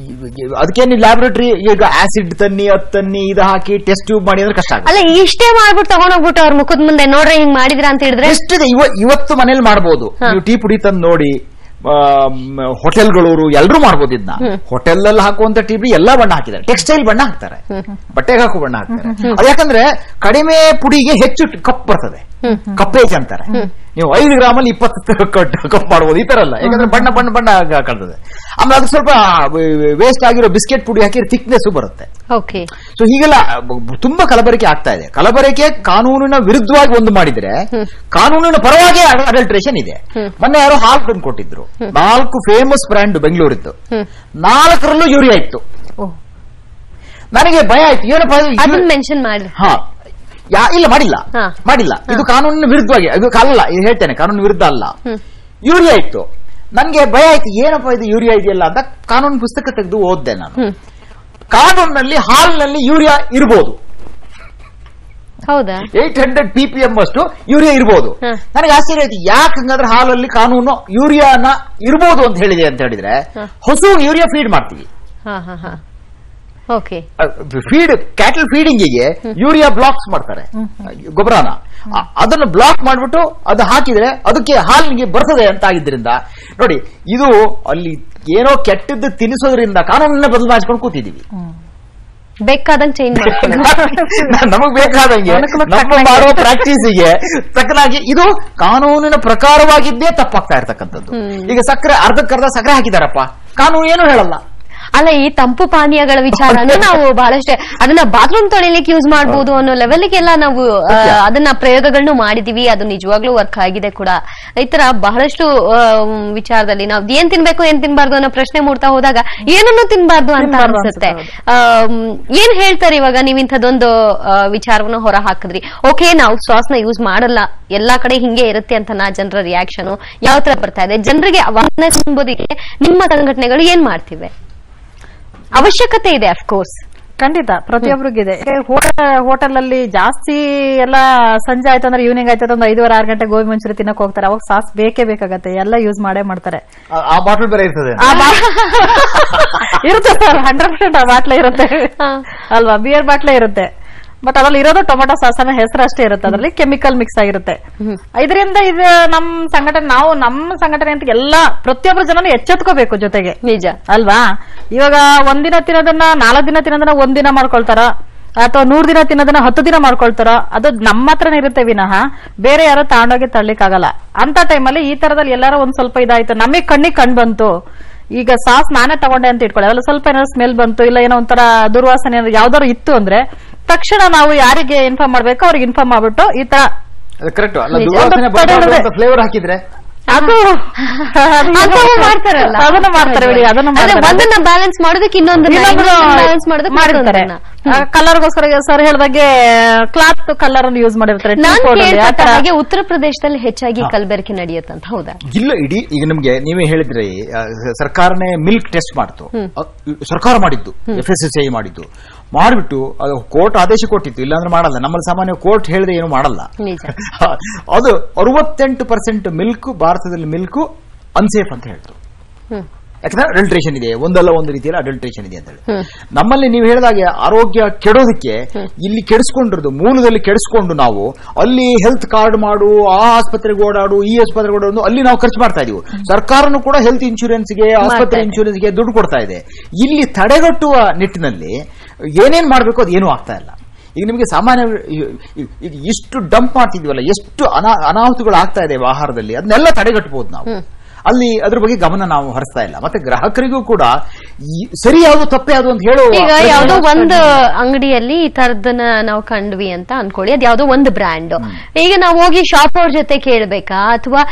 ಅದಕ್ಕೇನು ಲ್ಯಾಬೊರೇಟರಿ ಈಗ ಆಸಿಡ್ ತನ್ನಿ ಅದು ತನ್ನಿ ಇದು ಹಾಕಿ ಟೆಸ್ಟ್ ಟ್ಯೂಬ್ ಮಾಡಿ ಅಂದ್ರೆ ಕಷ್ಟ ಆಗುತ್ತೆ. ಅಲ್ಲ, ಇಷ್ಟೇ ಮಾಡ್ಬಿಟ್ಟು ತಗೊಂಡೋಗ್ಬಿಟ್ಟು ಅವ್ರ ಮುಖದ ಮುಂದೆ ನೋಡ್ರೆ ಹಿಂಗ್ ಮಾಡಿದ್ರ ಅಂತ ಹೇಳಿದ್ರೆ ಎಷ್ಟಿದೆ. ಇವತ್ತು ಮನೇಲಿ ಮಾಡಬಹುದು. ನೀವು ಟೀ ಪುಡಿ ತಂದು ನೋಡಿ, ಹೋಟೆಲ್ಗಳವರು ಎಲ್ಲರೂ ಮಾಡ್ಬೋದು ಇದನ್ನ. ಹೋಟೆಲ್ ಅಲ್ಲಿ ಹಾಕುವಂತ ಟೀ ಪುಡಿ ಎಲ್ಲಾ ಬಣ್ಣ ಹಾಕಿದ್ದಾರೆ. ಟೆಕ್ಸ್ಟೈಲ್ ಬಣ್ಣ ಹಾಕ್ತಾರೆ, ಬಟ್ಟೆಗೆ ಹಾಕೋ ಬಣ್ಣ ಹಾಕ್ತಾರೆ. ಅದು ಯಾಕಂದ್ರೆ ಕಡಿಮೆ ಪುಡಿಗೆ ಹೆಚ್ಚು ಕಪ್ ಬರ್ತದೆ, ಕಪ್ಪೇಜ್ ಅಂತಾರೆ. ನೀವು 5 ಗ್ರಾಮಲ್ಲಿ 20 ಕಪ್ ಮಾಡಬಹುದು. ಈ ತರ ಅಲ್ಲ, ಯಾಕಂದ್ರೆ ಬಣ್ಣ ಬಣ್ಣ ಬಣ್ಣ ಕಾಣ್ತದೆ. ಆಮೇಲೆ ಅದಕ್ಕೆ ಸ್ವಲ್ಪ ವೇಸ್ಟ್ ಆಗಿರೋ ಬಿಸ್ಕೆಟ್ ಪುಡಿ ಹಾಕಿ ಥಿಕ್ನೆಸ್ ಬರುತ್ತೆ. ಸೊ ಹೀಗೆಲ್ಲ ತುಂಬಾ ಕಲಬೆರಕೆ ಆಗ್ತಾ ಇದೆ. ಕಲಬೆರಕೆ ಕಾನೂನಿನ ವಿರುದ್ಧವಾಗಿ ಒಂದು ಮಾಡಿದ್ರೆ, ಕಾನೂನಿನ ಪರವಾಗಿ ಅಡಲ್ಟ್ರೇಷನ್ ಇದೆ. ಮೊನ್ನೆ ಯಾರೋ ಹಾಲು ತಂದು ಕೊಟ್ಟಿದ್ರು, 4 ಫೇಮಸ್ ಬ್ರ್ಯಾಂಡ್ ಬೆಂಗಳೂರಿದ್ದು, 4ರಲ್ಲೂ ಯೂರಿಯಾ ಇತ್ತು. ನನಗೆ ಭಯ ಆಯ್ತು, ಏನಪ್ಪ ಮೆನ್ಷನ್ ಮಾಡಿ. ಇಲ್ಲ, ಮಾಡಿಲ್ಲ. ಇದು ಕಾನೂನಿನ ವಿರುದ್ಧವಾಗಿ, ಇದು ಅಲ್ಲ, ಇದು ಹೇಳ್ತೇನೆ, ಕಾನೂನು ವಿರುದ್ಧ ಅಲ್ಲ. ಯೂರಿಯಾ ಇತ್ತು. ನನ್ಗೆ ಭಯ ಆಯ್ತು, ಏನಪ್ಪ ಇದು ಯೂರಿಯಾ ಇದೆಯಲ್ಲ ಅಂತ ಕಾನೂನು ಪುಸ್ತಕ ತೆಗೆದು ಓದ್ದೆ ನಾನು. ಕಾನೂನಿನಲ್ಲಿ ಹಾಲಿನಲ್ಲಿ ಯೂರಿಯಾ ಇರಬಹುದು, 800 ppm ಅಷ್ಟು ಯೂರಿಯಾ ಇರಬಹುದು. ನನಗೆ ಆಶ್ಚರ್ಯ ಆಯ್ತು, ಯಾಕೆ ಹಂಗಾದ್ರೆ ಹಾಲಲ್ಲಿ ಕಾನೂನು ಯೂರಿಯಾನ ಇರಬಹುದು ಅಂತ ಹೇಳಿದೆ ಅಂತ ಹೇಳಿದ್ರೆ, ಹಸು ಯೂರಿಯಾ ಫೀಡ್ ಮಾಡ್ತೀವಿ. ಫೀಡ್ ಕ್ಯಾಟಲ್ ಫೀಡಿಂಗಿಗೆ ಯೂರಿಯಾ ಬ್ಲಾಕ್ಸ್ ಮಾಡ್ತಾರೆ, ಗೊಬ್ಬರನ. ಅದನ್ನು ಬ್ಲಾಕ್ ಮಾಡ್ಬಿಟ್ಟು ಅದು ಹಾಕಿದ್ರೆ ಅದಕ್ಕೆ ಹಾಲಿಗೆ ಬರ್ತದೆ ಅಂತ ಆಗಿದ್ರಿಂದ ನೋಡಿ, ಇದು ಅಲ್ಲಿ ಏನೋ ಕೆಟ್ಟದ್ದು ತಿನ್ನಿಸೋದ್ರಿಂದ ಕಾನೂನನ್ನ ಬದಲಾಯಿಸ್ಕೊಂಡು ಕೂತಿದೀವಿ. ಬೇಕಾದಂಗೆ ಚೇಂಜ್ ನಮಗ್ ಬೇಕಾದಂಗೆ ನಮ್ಮ ಮಾಡೋ ಪ್ರಾಕ್ಟೀಸಿಗೆ ತಕ್ಕನಾಗಿ ಇದು ಕಾನೂನಿನ ಪ್ರಕಾರವಾಗಿದ್ದೇ ತಪ್ಪಾಗ್ತಾ ಇರ್ತಕ್ಕಂಥದ್ದು. ಈಗ ಸಕ್ಕರೆ ಅರ್ಧಕ್ಕರ್ಧ ಸಕ್ಕರೆ ಹಾಕಿದಾರಪ್ಪ, ಕಾನೂನು ಏನು ಹೇಳಲ್ಲ. ಅಲ್ಲ, ಈ ತಂಪು ಪಾನೀಯಗಳ ವಿಚಾರನ ನಾವು ಬಹಳಷ್ಟೇ ಅದನ್ನ ಬಾತ್ರೂಮ್ ತೊಳಿಲಿಕ್ಕೆ ಯೂಸ್ ಮಾಡಬಹುದು ಅನ್ನೋ ಲೆವೆಲ್ಗೆಲ್ಲ ನಾವು ಅದನ್ನ ಪ್ರಯೋಗಗಳನ್ನು ಮಾಡಿದೀವಿ. ಅದು ನಿಜವಾಗ್ಲೂ ವರ್ಕ್ ಆಗಿದೆ ಕೂಡ. ಈ ತರ ಬಹಳಷ್ಟು ವಿಚಾರದಲ್ಲಿ ನಾವು ಏನ್ ತಿನ್ಬೇಕು ಏನ್ ತಿನ್ಬಾರ್ದು ಅನ್ನೋ ಪ್ರಶ್ನೆ ಮೂಡ್ತಾ ಹೋದಾಗ ಏನನ್ನೂ ತಿನ್ಬಾರ್ದು ಅಂತ ಅನ್ಸುತ್ತೆ. ಏನ್ ಹೇಳ್ತಾರೆ ಇವಾಗ ನೀವು ಇಂಥದ್ದೊಂದು ವಿಚಾರವನ್ನ ಹೊರ ಹಾಕಿದ್ರಿ, ಓಕೆ ನಾವು ಸಾಸ್ ನ ಯೂಸ್ ಮಾಡಲ್ಲ, ಎಲ್ಲಾ ಕಡೆ ಹಿಂಗೆ ಇರುತ್ತೆ ಅಂತ ಜನರ ರಿಯಾಕ್ಷನ್ ಯಾವ ತರ ಬರ್ತಾ ಇದೆ? ಜನರಿಗೆ ಅವೇರ್ನೆಸ್ ತುಂಬೋದಿಕ್ಕೆ ನಿಮ್ಮ ಸಂಘಟನೆಗಳು ಏನ್ ಮಾಡ್ತಿವೆ? ಅವಶ್ಯಕತೆ ಇದೆ, ಅಫ್ಕೋರ್ಸ್, ಖಂಡಿತ ಪ್ರತಿಯೊಬ್ಬರಿಗಿದೆ. ಹೋಟೆಲ್ ಅಲ್ಲಿ ಜಾಸ್ತಿ ಎಲ್ಲ ಸಂಜೆ ಆಯ್ತು ಅಂದ್ರೆ ಈವ್ನಿಂಗ್ ಆಯ್ತು ಅಂದ್ರೆ 5-6 ಗಂಟೆ ಗೋಬಿ ಮಂಚೂರಿ ತಿನ್ನಕ್ ಹೋಗ್ತಾರೆ. ಅವಾಗ ಸಾಸ್ ಬೇಕೇ ಬೇಕಾಗತ್ತೆ, ಎಲ್ಲ ಯೂಸ್ ಮಾಡೇ ಮಾಡ್ತಾರೆ. ಆ ಬಾಟಲ್ ಬೇರೆ ಇರ್ತದೆ, ಇರುತ್ತೆ ಸರ್, 100% ಆ ಬಾಟ್ಲೆ ಇರುತ್ತೆ ಅಲ್ವಾ, ಬಿಯರ್ ಬಾಟ್ಲೆ ಇರುತ್ತೆ. ಬಟ್ ಅದ್ರಲ್ಲಿ ಇರೋದು ಟೊಮೆಟೊ ಸಾಸ್ ಅನ್ನೋ ಹೆಸರು ಅಷ್ಟೇ ಇರುತ್ತೆ, ಅದರಲ್ಲಿ ಕೆಮಿಕಲ್ ಮಿಕ್ಸ್ ಆಗಿರುತ್ತೆ. ಇದರಿಂದ ಇದು ನಮ್ಮ ಸಂಘಟನೆ, ನಾವು ನಮ್ಮ ಸಂಘಟನೆ ಅಂತ ಎಲ್ಲಾ ಪ್ರತಿಯೊಬ್ಬರು ಜನನು ಎಚ್ಚೆತ್ಕೋಬೇಕು ಜೊತೆಗೆ, ನಿಜ ಅಲ್ವಾ? ಇವಾಗ ಒಂದಿನ ತಿನ್ನೋದನ್ನ 4 ದಿನ ತಿನ್ನೋದನ್ನ 1 ದಿನ ಮಾಡ್ಕೊಳ್ತಾರ, ಅಥವಾ 100 ದಿನ ತಿನ್ನೋದನ್ನ 10 ದಿನ ಮಾಡ್ಕೊಳ್ತಾರ. ಅದು ನಮ್ಮ ಹತ್ರನೇ ಇರುತ್ತೆ ವಿನಃ ಬೇರೆ ಯಾರೋ ತಗೊಂಡೋಗಿ ತಳ್ಳಿಕ್ಕಾಗಲ್ಲ. ಅಂತ ಟೈಮಲ್ಲಿ ಈ ತರದಲ್ಲಿ ಎಲ್ಲಾರು ಒಂದ್ ಸ್ವಲ್ಪ ಇದಾಯ್ತು, ನಮಗೆ ಕಣ್ಣಿಗೆ ಕಣ್ ಬಂತು, ಈಗ ಸಾಸ್ ನಾನೇ ತಗೊಂಡೆ ಅಂತ ಇಟ್ಕೊಳ್ಳಿ, ಅದ್ರಲ್ಲಿ ಸ್ವಲ್ಪ ಏನಾದ್ರು ಸ್ಮೆಲ್ ಬಂತು, ಇಲ್ಲ ಏನೋ ಒಂಥರ ದುರ್ವಾಸನೆ ಯಾವ್ದಾದ್ರು ಇತ್ತು ಅಂದ್ರೆ ತಕ್ಷಣ ನಾವು ಯಾರಿಗೆ ಇನ್ಫಾರ್ಮ್ ಮಾಡ್ಬೇಕು ಅವ್ರಿಗೆ ಇನ್ಫಾರ್ಮ್ ಮಾಡ್ಬಿಟ್ಟು ಈ ತರ ಫ್ಲೇವರ್ ಹಾಕಿದ್ರೆ ಅದು ಮಾಡ್ತಾರಲ್ಲ, ಅದನ್ನ ಬ್ಯಾಲೆನ್ಸ್ ಮಾಡೋದಕ್ಕೆ ಇನ್ನೊಂದು ಬ್ಯಾಲೆನ್ಸ್ ಮಾಡೋದಕ್ಕೆ ಮಾಡಿರ್ತಾರೆ. ಕಲರ್ಗೋಸ್ಕರ ಸರ್ ಹೇಳಿದಾಗೆ ಕ್ಲಾತ್ ಕಲರ್ ಅನ್ನು ಯೂಸ್ ಮಾಡಿರ್ತಾರೆ. ಹಾಗೆ ಉತ್ತರ ಪ್ರದೇಶದಲ್ಲಿ ಹೆಚ್ಚಾಗಿ ಕಲಬೆರಕೆ ನಡೆಯುತ್ತಂತ, ಹೌದಾ? ಇಲ್ಲ, ಇಡೀ ಈಗ ನಿಮ್ಗೆ ನೀವೇ ಹೇಳಿದ್ರಿ, ಸರ್ಕಾರನೇ ಮಿಲ್ಕ್ ಟೆಸ್ಟ್ ಮಾಡ್ತು, ಸರ್ಕಾರ ಮಾಡಿದ್ದು, FSSAI ಮಾಡಿದ್ದು, ಮಾಡಿಬಿಟ್ಟು ಅದು ಕೋರ್ಟ್ ಆದೇಶ ಕೊಟ್ಟಿತ್ತು, ಇಲ್ಲಾಂದ್ರೆ ಮಾಡಲ್ಲ. ನಮ್ಮಲ್ಲಿ ಸಾಮಾನ್ಯ ಕೋರ್ಟ್ ಹೇಳಿದ್ರೆ ಏನು ಮಾಡಲ್ಲ. ಅದು 68% ಮಿಲ್ಕ್ ಭಾರತದಲ್ಲಿ ಮಿಲ್ಕ್ ಅನ್ಸೇಫ್ ಅಂತ ಹೇಳ್ತು. ಯಾಕಂದ್ರೆ ಅಡಲ್ಟ್ರೇಷನ್ ಇದೆ, ಒಂದಲ್ಲ ಒಂದು ರೀತಿಯಲ್ಲಿ ಅಡಲ್ಟ್ರೇಷನ್ ಇದೆ ಅಂತ ಹೇಳಿ. ನಮ್ಮಲ್ಲಿ ನೀವು ಹೇಳಿದಾಗೆ ಆರೋಗ್ಯ ಕೆಡೋದಕ್ಕೆ ಇಲ್ಲಿ ಕೆಡಿಸ್ಕೊಂಡಿರೋದು, ಮೂಲದಲ್ಲಿ ಕೆಡಿಸ್ಕೊಂಡು ನಾವು ಅಲ್ಲಿ ಹೆಲ್ತ್ ಕಾರ್ಡ್ ಮಾಡು, ಆ ಆಸ್ಪತ್ರೆಗೆ ಓಡಾಡು, ಈ ಆಸ್ಪತ್ರೆಗೆ ಓಡಾಡು, ಅಲ್ಲಿ ನಾವು ಖರ್ಚು ಮಾಡ್ತಾ ಇದೀವಿ. ಸರ್ಕಾರನು ಕೂಡ ಹೆಲ್ತ್ ಇನ್ಶೂರೆನ್ಸ್ಗೆ, ಆಸ್ಪತ್ರೆ ಇನ್ಶೂರೆನ್ಸ್ಗೆ ದುಡ್ಡು ಕೊಡ್ತಾ ಇದೆ. ಇಲ್ಲಿ ತಡೆಗಟ್ಟುವ ನಿಟ್ಟಿನಲ್ಲಿ ಏನೇನ್ ಮಾಡಬೇಕು ಅದು ಏನೂ ಆಗ್ತಾ ಇಲ್ಲ. ಈಗ ನಿಮಗೆ ಸಾಮಾನ್ಯ ಈಗ ಇಷ್ಟು ಡಂಪ್ ಮಾಡ್ತಿದ್ವಲ್ಲ, ಎಷ್ಟು ಅನಾಹುತಗಳು ಆಗ್ತಾ ಇದೆ ಆಹಾರದಲ್ಲಿ, ಅದನ್ನೆಲ್ಲ ತಡೆಗಟ್ಟಬಹುದು ನಾವು. ಅಲ್ಲಿ ಅದ್ರ ಬಗ್ಗೆ ಗಮನ ನಾವು ಹರಿಸ್ತಾ ಇಲ್ಲ. ಮತ್ತೆ ಗ್ರಾಹಕರಿಗೂ ಕೂಡ ಸರಿ ಯಾವುದು ತಪ್ಪೆ ಯಾವುದು ಅಂತ ಹೇಳೋ, ಈಗ ಯಾವ್ದೋ ಒಂದು ಅಂಗಡಿಯಲ್ಲಿ ಈ ತರದನ್ನ ನಾವು ಕಂಡ್ವಿ ಅಂತ ಅನ್ಕೊಳ್ಳಿ, ಅದ್ ಯಾವ್ದೋ ಒಂದು ಬ್ರ್ಯಾಂಡ್. ಈಗ ನಾವು ಹೋಗಿ ಶಾಪ್ ಅವ್ರ ಜೊತೆ ಕೇಳ್ಬೇಕಾ, ಅಥವಾ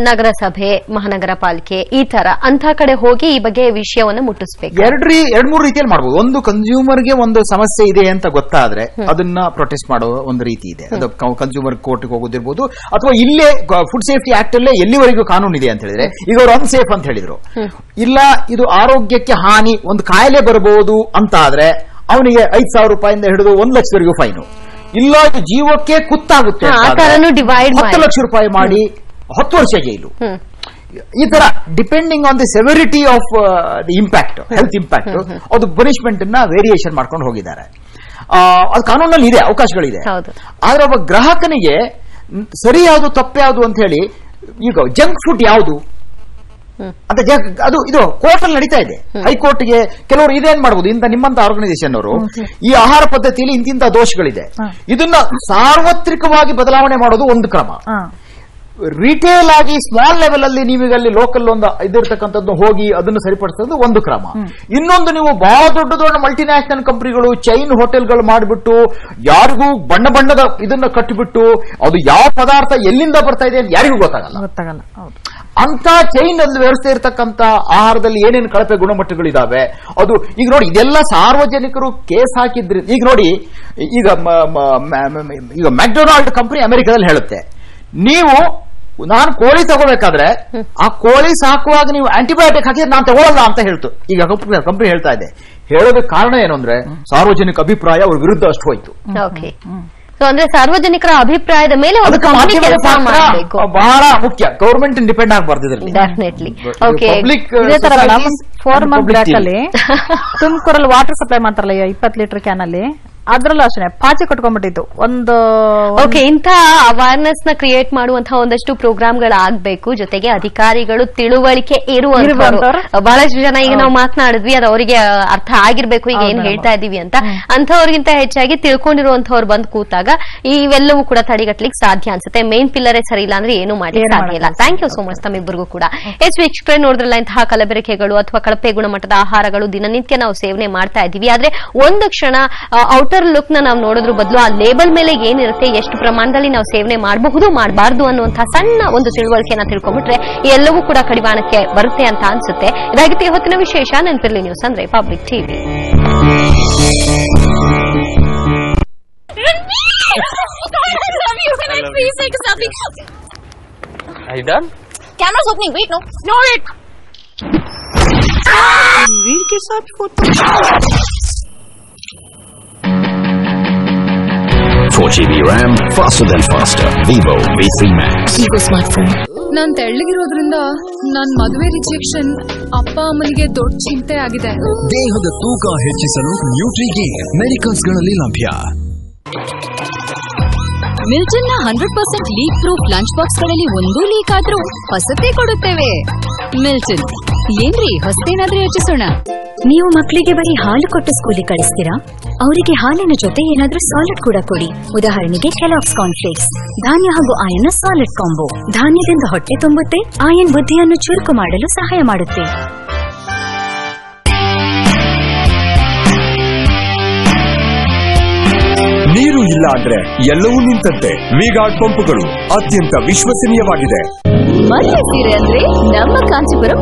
ನಗರಸಭೆ, ಮಹಾನಗರ ಪಾಲಿಕೆ ಈ ತರ ಅಂತ ಕಡೆ ಹೋಗಿ ಈ ಬಗ್ಗೆ ವಿಷಯವನ್ನು ಮುಟ್ಟಿಸ್ಬೇಕು? ಎರಡ್ ಮೂರು ರೀತಿಯಲ್ಲಿ ಮಾಡಬಹುದು. ಒಂದು, ಕನ್ಸ್ಯೂಮರ್ಗೆ ಒಂದು ಸಮಸ್ಯೆ ಇದೆ ಅಂತ ಗೊತ್ತಾದ್ರೆ ಅದನ್ನ ಪ್ರೊಟೆಸ್ಟ್ ಮಾಡೋ ಒಂದು ರೀತಿ ಇದೆ. ಅದು ಕನ್ಸ್ಯೂಮರ್ ಕೋರ್ಟ್ಗೆ ಹೋಗೋದಿರ್ಬೋದು, ಅಥವಾ ಇಲ್ಲೇ ಫುಡ್ ಸೇಫ್ಟಿ ಆಕ್ಟ್ ಅಲ್ಲೇ ಎಲ್ಲಿವರೆಗೂ ಕಾನೂನು ಇದೆ ಅಂತ ಹೇಳಿದ್ರೆ, ಈಗ ಅವರು ಅನ್ಸೇಫ್ ಅಂತ ಹೇಳಿದ್ರು, ಇಲ್ಲ ಇದು ಆರೋಗ್ಯಕ್ಕೆ ಹಾನಿ, ಒಂದು ಕಾಯಿಲೆ ಬರಬಹುದು ಅಂತ ಆದ್ರೆ ಅವನಿಗೆ 5,000 ರೂಪಾಯಿಂದ ಹಿಡಿದು 1 ಲಕ್ಷದವರೆಗೂ ಫೈನು. ಇಲ್ಲ ಇದು ಜೀವಕ್ಕೆ ಕುತ್ತಾಗುತ್ತೆ 10 ಲಕ್ಷ ರೂಪಾಯಿ ಮಾಡಿ 10 ವರ್ಷ ಜೈಲು. ಈ ತರ depending on the severity of the impact, health impact, ಅದು ಪನಿಷ್ಮೆಂಟ್ ಅನ್ನ ವೇರಿಯೇಷನ್ ಮಾಡ್ಕೊಂಡು ಹೋಗಿದ್ದಾರೆ. ಅದು ಕಾನೂನಲ್ಲಿ ಇದೆ, ಅವಕಾಶಗಳಿದೆ. ಆದ್ರೆ ಒಬ್ಬ ಗ್ರಾಹಕನಿಗೆ ಸರಿ ಯಾವುದು ತಪ್ಪು ಯಾವುದು ಅಂತ ಹೇಳಿ, ಈಗ ಜಂಕ್ ಫುಡ್ ಯಾವುದು ಅಂತ ಅದು ಇದು ಕೋರ್ಟ್ ಅಲ್ಲಿ ನಡೀತಾ ಇದೆ. ಹೈಕೋರ್ಟ್ಗೆ ಕೆಲವರು ಇದೇನ್ ಮಾಡಬಹುದು, ಇಂತ ನಿಮ್ಮಂತ ಆರ್ಗನೈಸೇಷನ್ ಅವರು ಈ ಆಹಾರ ಪದ್ಧತಿಯಲ್ಲಿ ಇಂತಿಂತ ದೋಷಗಳಿದೆ, ಇದನ್ನ ಸಾರ್ವತ್ರಿಕವಾಗಿ ಬದಲಾವಣೆ ಮಾಡೋದು ಒಂದು ಕ್ರಮ. ರಿಟೇಲ್ ಆಗಿ ಸ್ಮಾಲ್ ಲೆವೆಲ್ ಅಲ್ಲಿ ನೀವೀಗಲ್ಲಿ ಲೋಕಲ್ ಒಂದು ಇದಿರ್ತಕ್ಕಂಥದ್ದು ಹೋಗಿ ಅದನ್ನು ಸರಿಪಡಿಸೋದು ಒಂದು ಕ್ರಮ. ಇನ್ನೊಂದು, ನೀವು ಬಹಳ ದೊಡ್ಡ ದೊಡ್ಡ ಮಲ್ಟಿನ್ಯಾಷನಲ್ ಕಂಪನಿಗಳು, ಚೈನ್ ಹೋಟೆಲ್ಗಳು ಮಾಡಿಬಿಟ್ಟು ಯಾರಿಗೂ ಬಣ್ಣ ಬಣ್ಣದ ಇದನ್ನ ಕಟ್ಟಿಬಿಟ್ಟು ಅದು ಯಾವ ಪದಾರ್ಥ ಎಲ್ಲಿಂದ ಬರ್ತಾ ಇದೆ ಅಂತ ಯಾರಿಗೂ ಗೊತ್ತಾಗಲ್ಲ. ಅಂತ ಚೈನ್ ಅಲ್ಲಿ ವ್ಯವಸ್ಥೆ ಇರತಕ್ಕಂತ ಆಹಾರದಲ್ಲಿ ಏನೇನು ಕಳಪೆ ಗುಣಮಟ್ಟಗಳಿದಾವೆ ಅದು ಈಗ ನೋಡಿ, ಇದೆಲ್ಲ ಸಾರ್ವಜನಿಕರು ಕೇಸ್ ಹಾಕಿದ್ರಿ. ಈಗ ನೋಡಿ, ಈಗ ಮ್ಯಾಕ್ಡೊನಾಲ್ಡ್ ಕಂಪನಿ ಅಮೆರಿಕದಲ್ಲಿ ಹೇಳುತ್ತೆ, ನೀವು ನಾನು ಕೋಳಿ ತಗೋಬೇಕಾದ್ರೆ ಆ ಕೋಳಿ ಸಾಕುವಾಗ ನೀವು ಆಂಟಿಬಯೋಟಿಕ್ ಹಾಕಿದ್ರೆ ನಾನು ತಗೊಳ್ಳಲ್ಲ ಅಂತ ಹೇಳ್ತು. ಈಗ ಕಂಪನಿ ಹೇಳ್ತಾ ಇದೆ. ಹೇಳೋದಕ್ಕೆ ಕಾರಣ ಏನು ಅಂದ್ರೆ ಸಾರ್ವಜನಿಕ ಅಭಿಪ್ರಾಯ ಅವ್ರ ವಿರುದ್ಧ ಅಷ್ಟು ಹೋಯ್ತು. ಅಂದ್ರೆ ಸಾರ್ವಜನಿಕರ ಅಭಿಪ್ರಾಯದ ಮೇಲೆ ಬಹಳ ಮುಖ್ಯ. ಗವರ್ಮೆಂಟ್ ಡಿಪೆಂಡ್ ಆಗಬಾರ್ದು ಇದರಲ್ಲಿ. ಡೆಫಿನೆಟ್ಲಿ. ತುಮಕೂರಲ್ಲಿ ವಾಟರ್ ಸಪ್ಲೈ ಮಾಡ್ತಾರಲ್ಲ 20 ಲೀಟರ್ ಕ್ಯಾನ್ ಅಲ್ಲಿ, ಅದ್ರಲ್ಲೂ ಅಷ್ಟೇ ಪಾಚಿ ಕಟ್ಕೊಂಡ್ಬಿಟ್ಟಿತ್ತು. ಇಂಥ ಅವೇರ್ನೆಸ್ ನ ಕ್ರಿಯೇಟ್ ಮಾಡುವಂತಹ ಒಂದಷ್ಟು ಪ್ರೋಗ್ರಾಮ್ಗಳಾಗಬೇಕು. ಜೊತೆಗೆ ಅಧಿಕಾರಿಗಳು ತಿಳುವಳಿಕೆ ಇರುವಂತವರು, ಬಹಳಷ್ಟು ಜನ ಈಗ ನಾವು ಮಾತನಾಡಿದ್ವಿ, ಅದು ಅವರಿಗೆ ಅರ್ಥ ಆಗಿರ್ಬೇಕು ಈಗ ಏನ್ ಹೇಳ್ತಾ ಇದೀವಿ ಅಂತ. ಅಂತವ್ರಿಗಿಂತ ಹೆಚ್ಚಾಗಿ ತಿಳ್ಕೊಂಡಿರುವಂತವ್ರು ಬಂದು ಕೂತಾಗ ಇವೆಲ್ಲವೂ ಕೂಡ ತಡೆಗಟ್ಟಲಿಕ್ಕೆ ಸಾಧ್ಯ ಅನ್ಸುತ್ತೆ. ಮೇನ್ ಪಿಲ್ಲರೇ ಸರಿ ಇಲ್ಲ ಅಂದ್ರೆ ಏನು ಮಾಡ್ಲಿಕ್ಕೆ ಸಾಧ್ಯ ಇಲ್ಲ. ಥ್ಯಾಂಕ್ ಯು ಸೋ ಮಚ್ ತಮ್ಮಿಬ್ಬರಿಗೂ ಕೂಡ. ವೀಕ್ಷಕರೇ, ನೋಡಿದ್ರಲ್ಲ, ಇಂತಹ ಕಲಬೆರಕೆಗಳು ಅಥವಾ ಕಳಪೆ ಗುಣಮಟ್ಟದ ಆಹಾರಗಳು ದಿನನಿತ್ಯ ನಾವು ಸೇವನೆ ಮಾಡ್ತಾ ಇದೀವಿ. ಆದ್ರೆ ಒಂದು ಕ್ಷಣ ಔಟರ್ ಲುಕ್ ನ ನಾವು ನೋಡೋದ್ರ ಬದಲು ಆ ಲೇಬಲ್ ಮೇಲೆ ಏನಿರುತ್ತೆ, ಎಷ್ಟು ಪ್ರಮಾಣದಲ್ಲಿ ನಾವು ಸೇವನೆ ಮಾಡಬಹುದು ಮಾಡಬಾರ್ದು ಅನ್ನುವಂತಹ ಸಣ್ಣ ಒಂದು ತಿಳುವಳಿಕೆಯನ್ನ ತಿಳ್ಕೊಂಡ್ಬಿಟ್ರೆ ಎಲ್ಲವೂ ಕೂಡ ಕಡಿವಾಣಕ್ಕೆ ಬರುತ್ತೆ ಅಂತ ಅನ್ಸುತ್ತೆ. ಇದಾಗಿತ್ತು ಇವತ್ತಿನ ವಿಶೇಷ. ನೆನಪಿರ್ಲಿ, ನ್ಯೂಸ್ ಅಂದ್ರೆ public TV. Camera's opening. Wait, no. Ignore it. वीर के साथ photo. 4GB RAM, faster than faster. Vivo V3 Max. Vivo smartphone. ನಾನ್ ತೆಳ್ಳಗಿರೋದ್ರಿಂದ ನನ್ ಮದುವೆ ರಿಜೆಕ್ಷನ್ ಅಪ್ಪ ಅಮ್ಮನಿಗೆ ದೊಡ್ಡ ಚಿಂತೆ ಆಗಿದೆ. ದೇಹದ ತೂಕ ಹೆಚ್ಚಿಸಲು ನ್ಯೂಟ್ರಿಗೇನ್ ಮೆಡಿಕಲ್ಸ್ಗಳಲ್ಲಿ ಲಭ್ಯ. ಮಿಲ್ಟನ್ನ 100% ಲೀಕ್ ಪ್ರೂಫ್ ಲಂಚ್ ಬಾಕ್ಸ್ ಗಳಲ್ಲಿ ಒಂದೂ ಲೀಕ್ ಆದ್ರೂ ಹೊಸತೇ ಕೊಡುತ್ತೇವೆ. ಮಿಲ್ಟನ್. ಏನ್ರಿ ಹೊಸತೇನಾದ್ರೂ ಯೋಚಿಸೋಣ. ನೀವು ಮಕ್ಕಳಿಗೆ ಬರೀ ಹಾಲು ಕೊಟ್ಟು ಸ್ಕೂಲಿಗೆ ಕಳಿಸ್ತೀರಾ? ಅವರಿಗೆ ಹಾಲಿನ ಜೊತೆ ಏನಾದ್ರೂ ಸಾಲಿಡ್ ಕೂಡ ಕೊಡಿ. ಉದಾಹರಣೆಗೆ ಕೆಲಾಗ್ಸ್ ಕಾರ್ನ್ಫ್ಲೇಕ್ಸ್, ಧಾನ್ಯ ಹಾಗೂ ಆಯನ್ನ ಸಾಲಿಡ್ ಕಾಂಬೋ. ಧಾನ್ಯದಿಂದ ಹೊಟ್ಟೆ ತುಂಬುತ್ತೆ, ಆಯನ್ ಬುದ್ಧಿಯನ್ನು ಚುರುಕು ಮಾಡಲು ಸಹಾಯ ಮಾಡುತ್ತೆ. ನೀರು ಇಲ್ಲ ಅಂದ್ರೆ ಎಲ್ಲವೂ ನಿಂತಂತೆ. ವಿಗಾರ್ಡ್ ಪಂಪುಗಳು ಅತ್ಯಂತ ವಿಶ್ವಸನೀಯವಾಗಿದೆ. ಮದುವೆ ಸೀರೆ ಅಂದ್ರೆ ನಮ್ಮ ಕಾಂಚೀಪುರಂ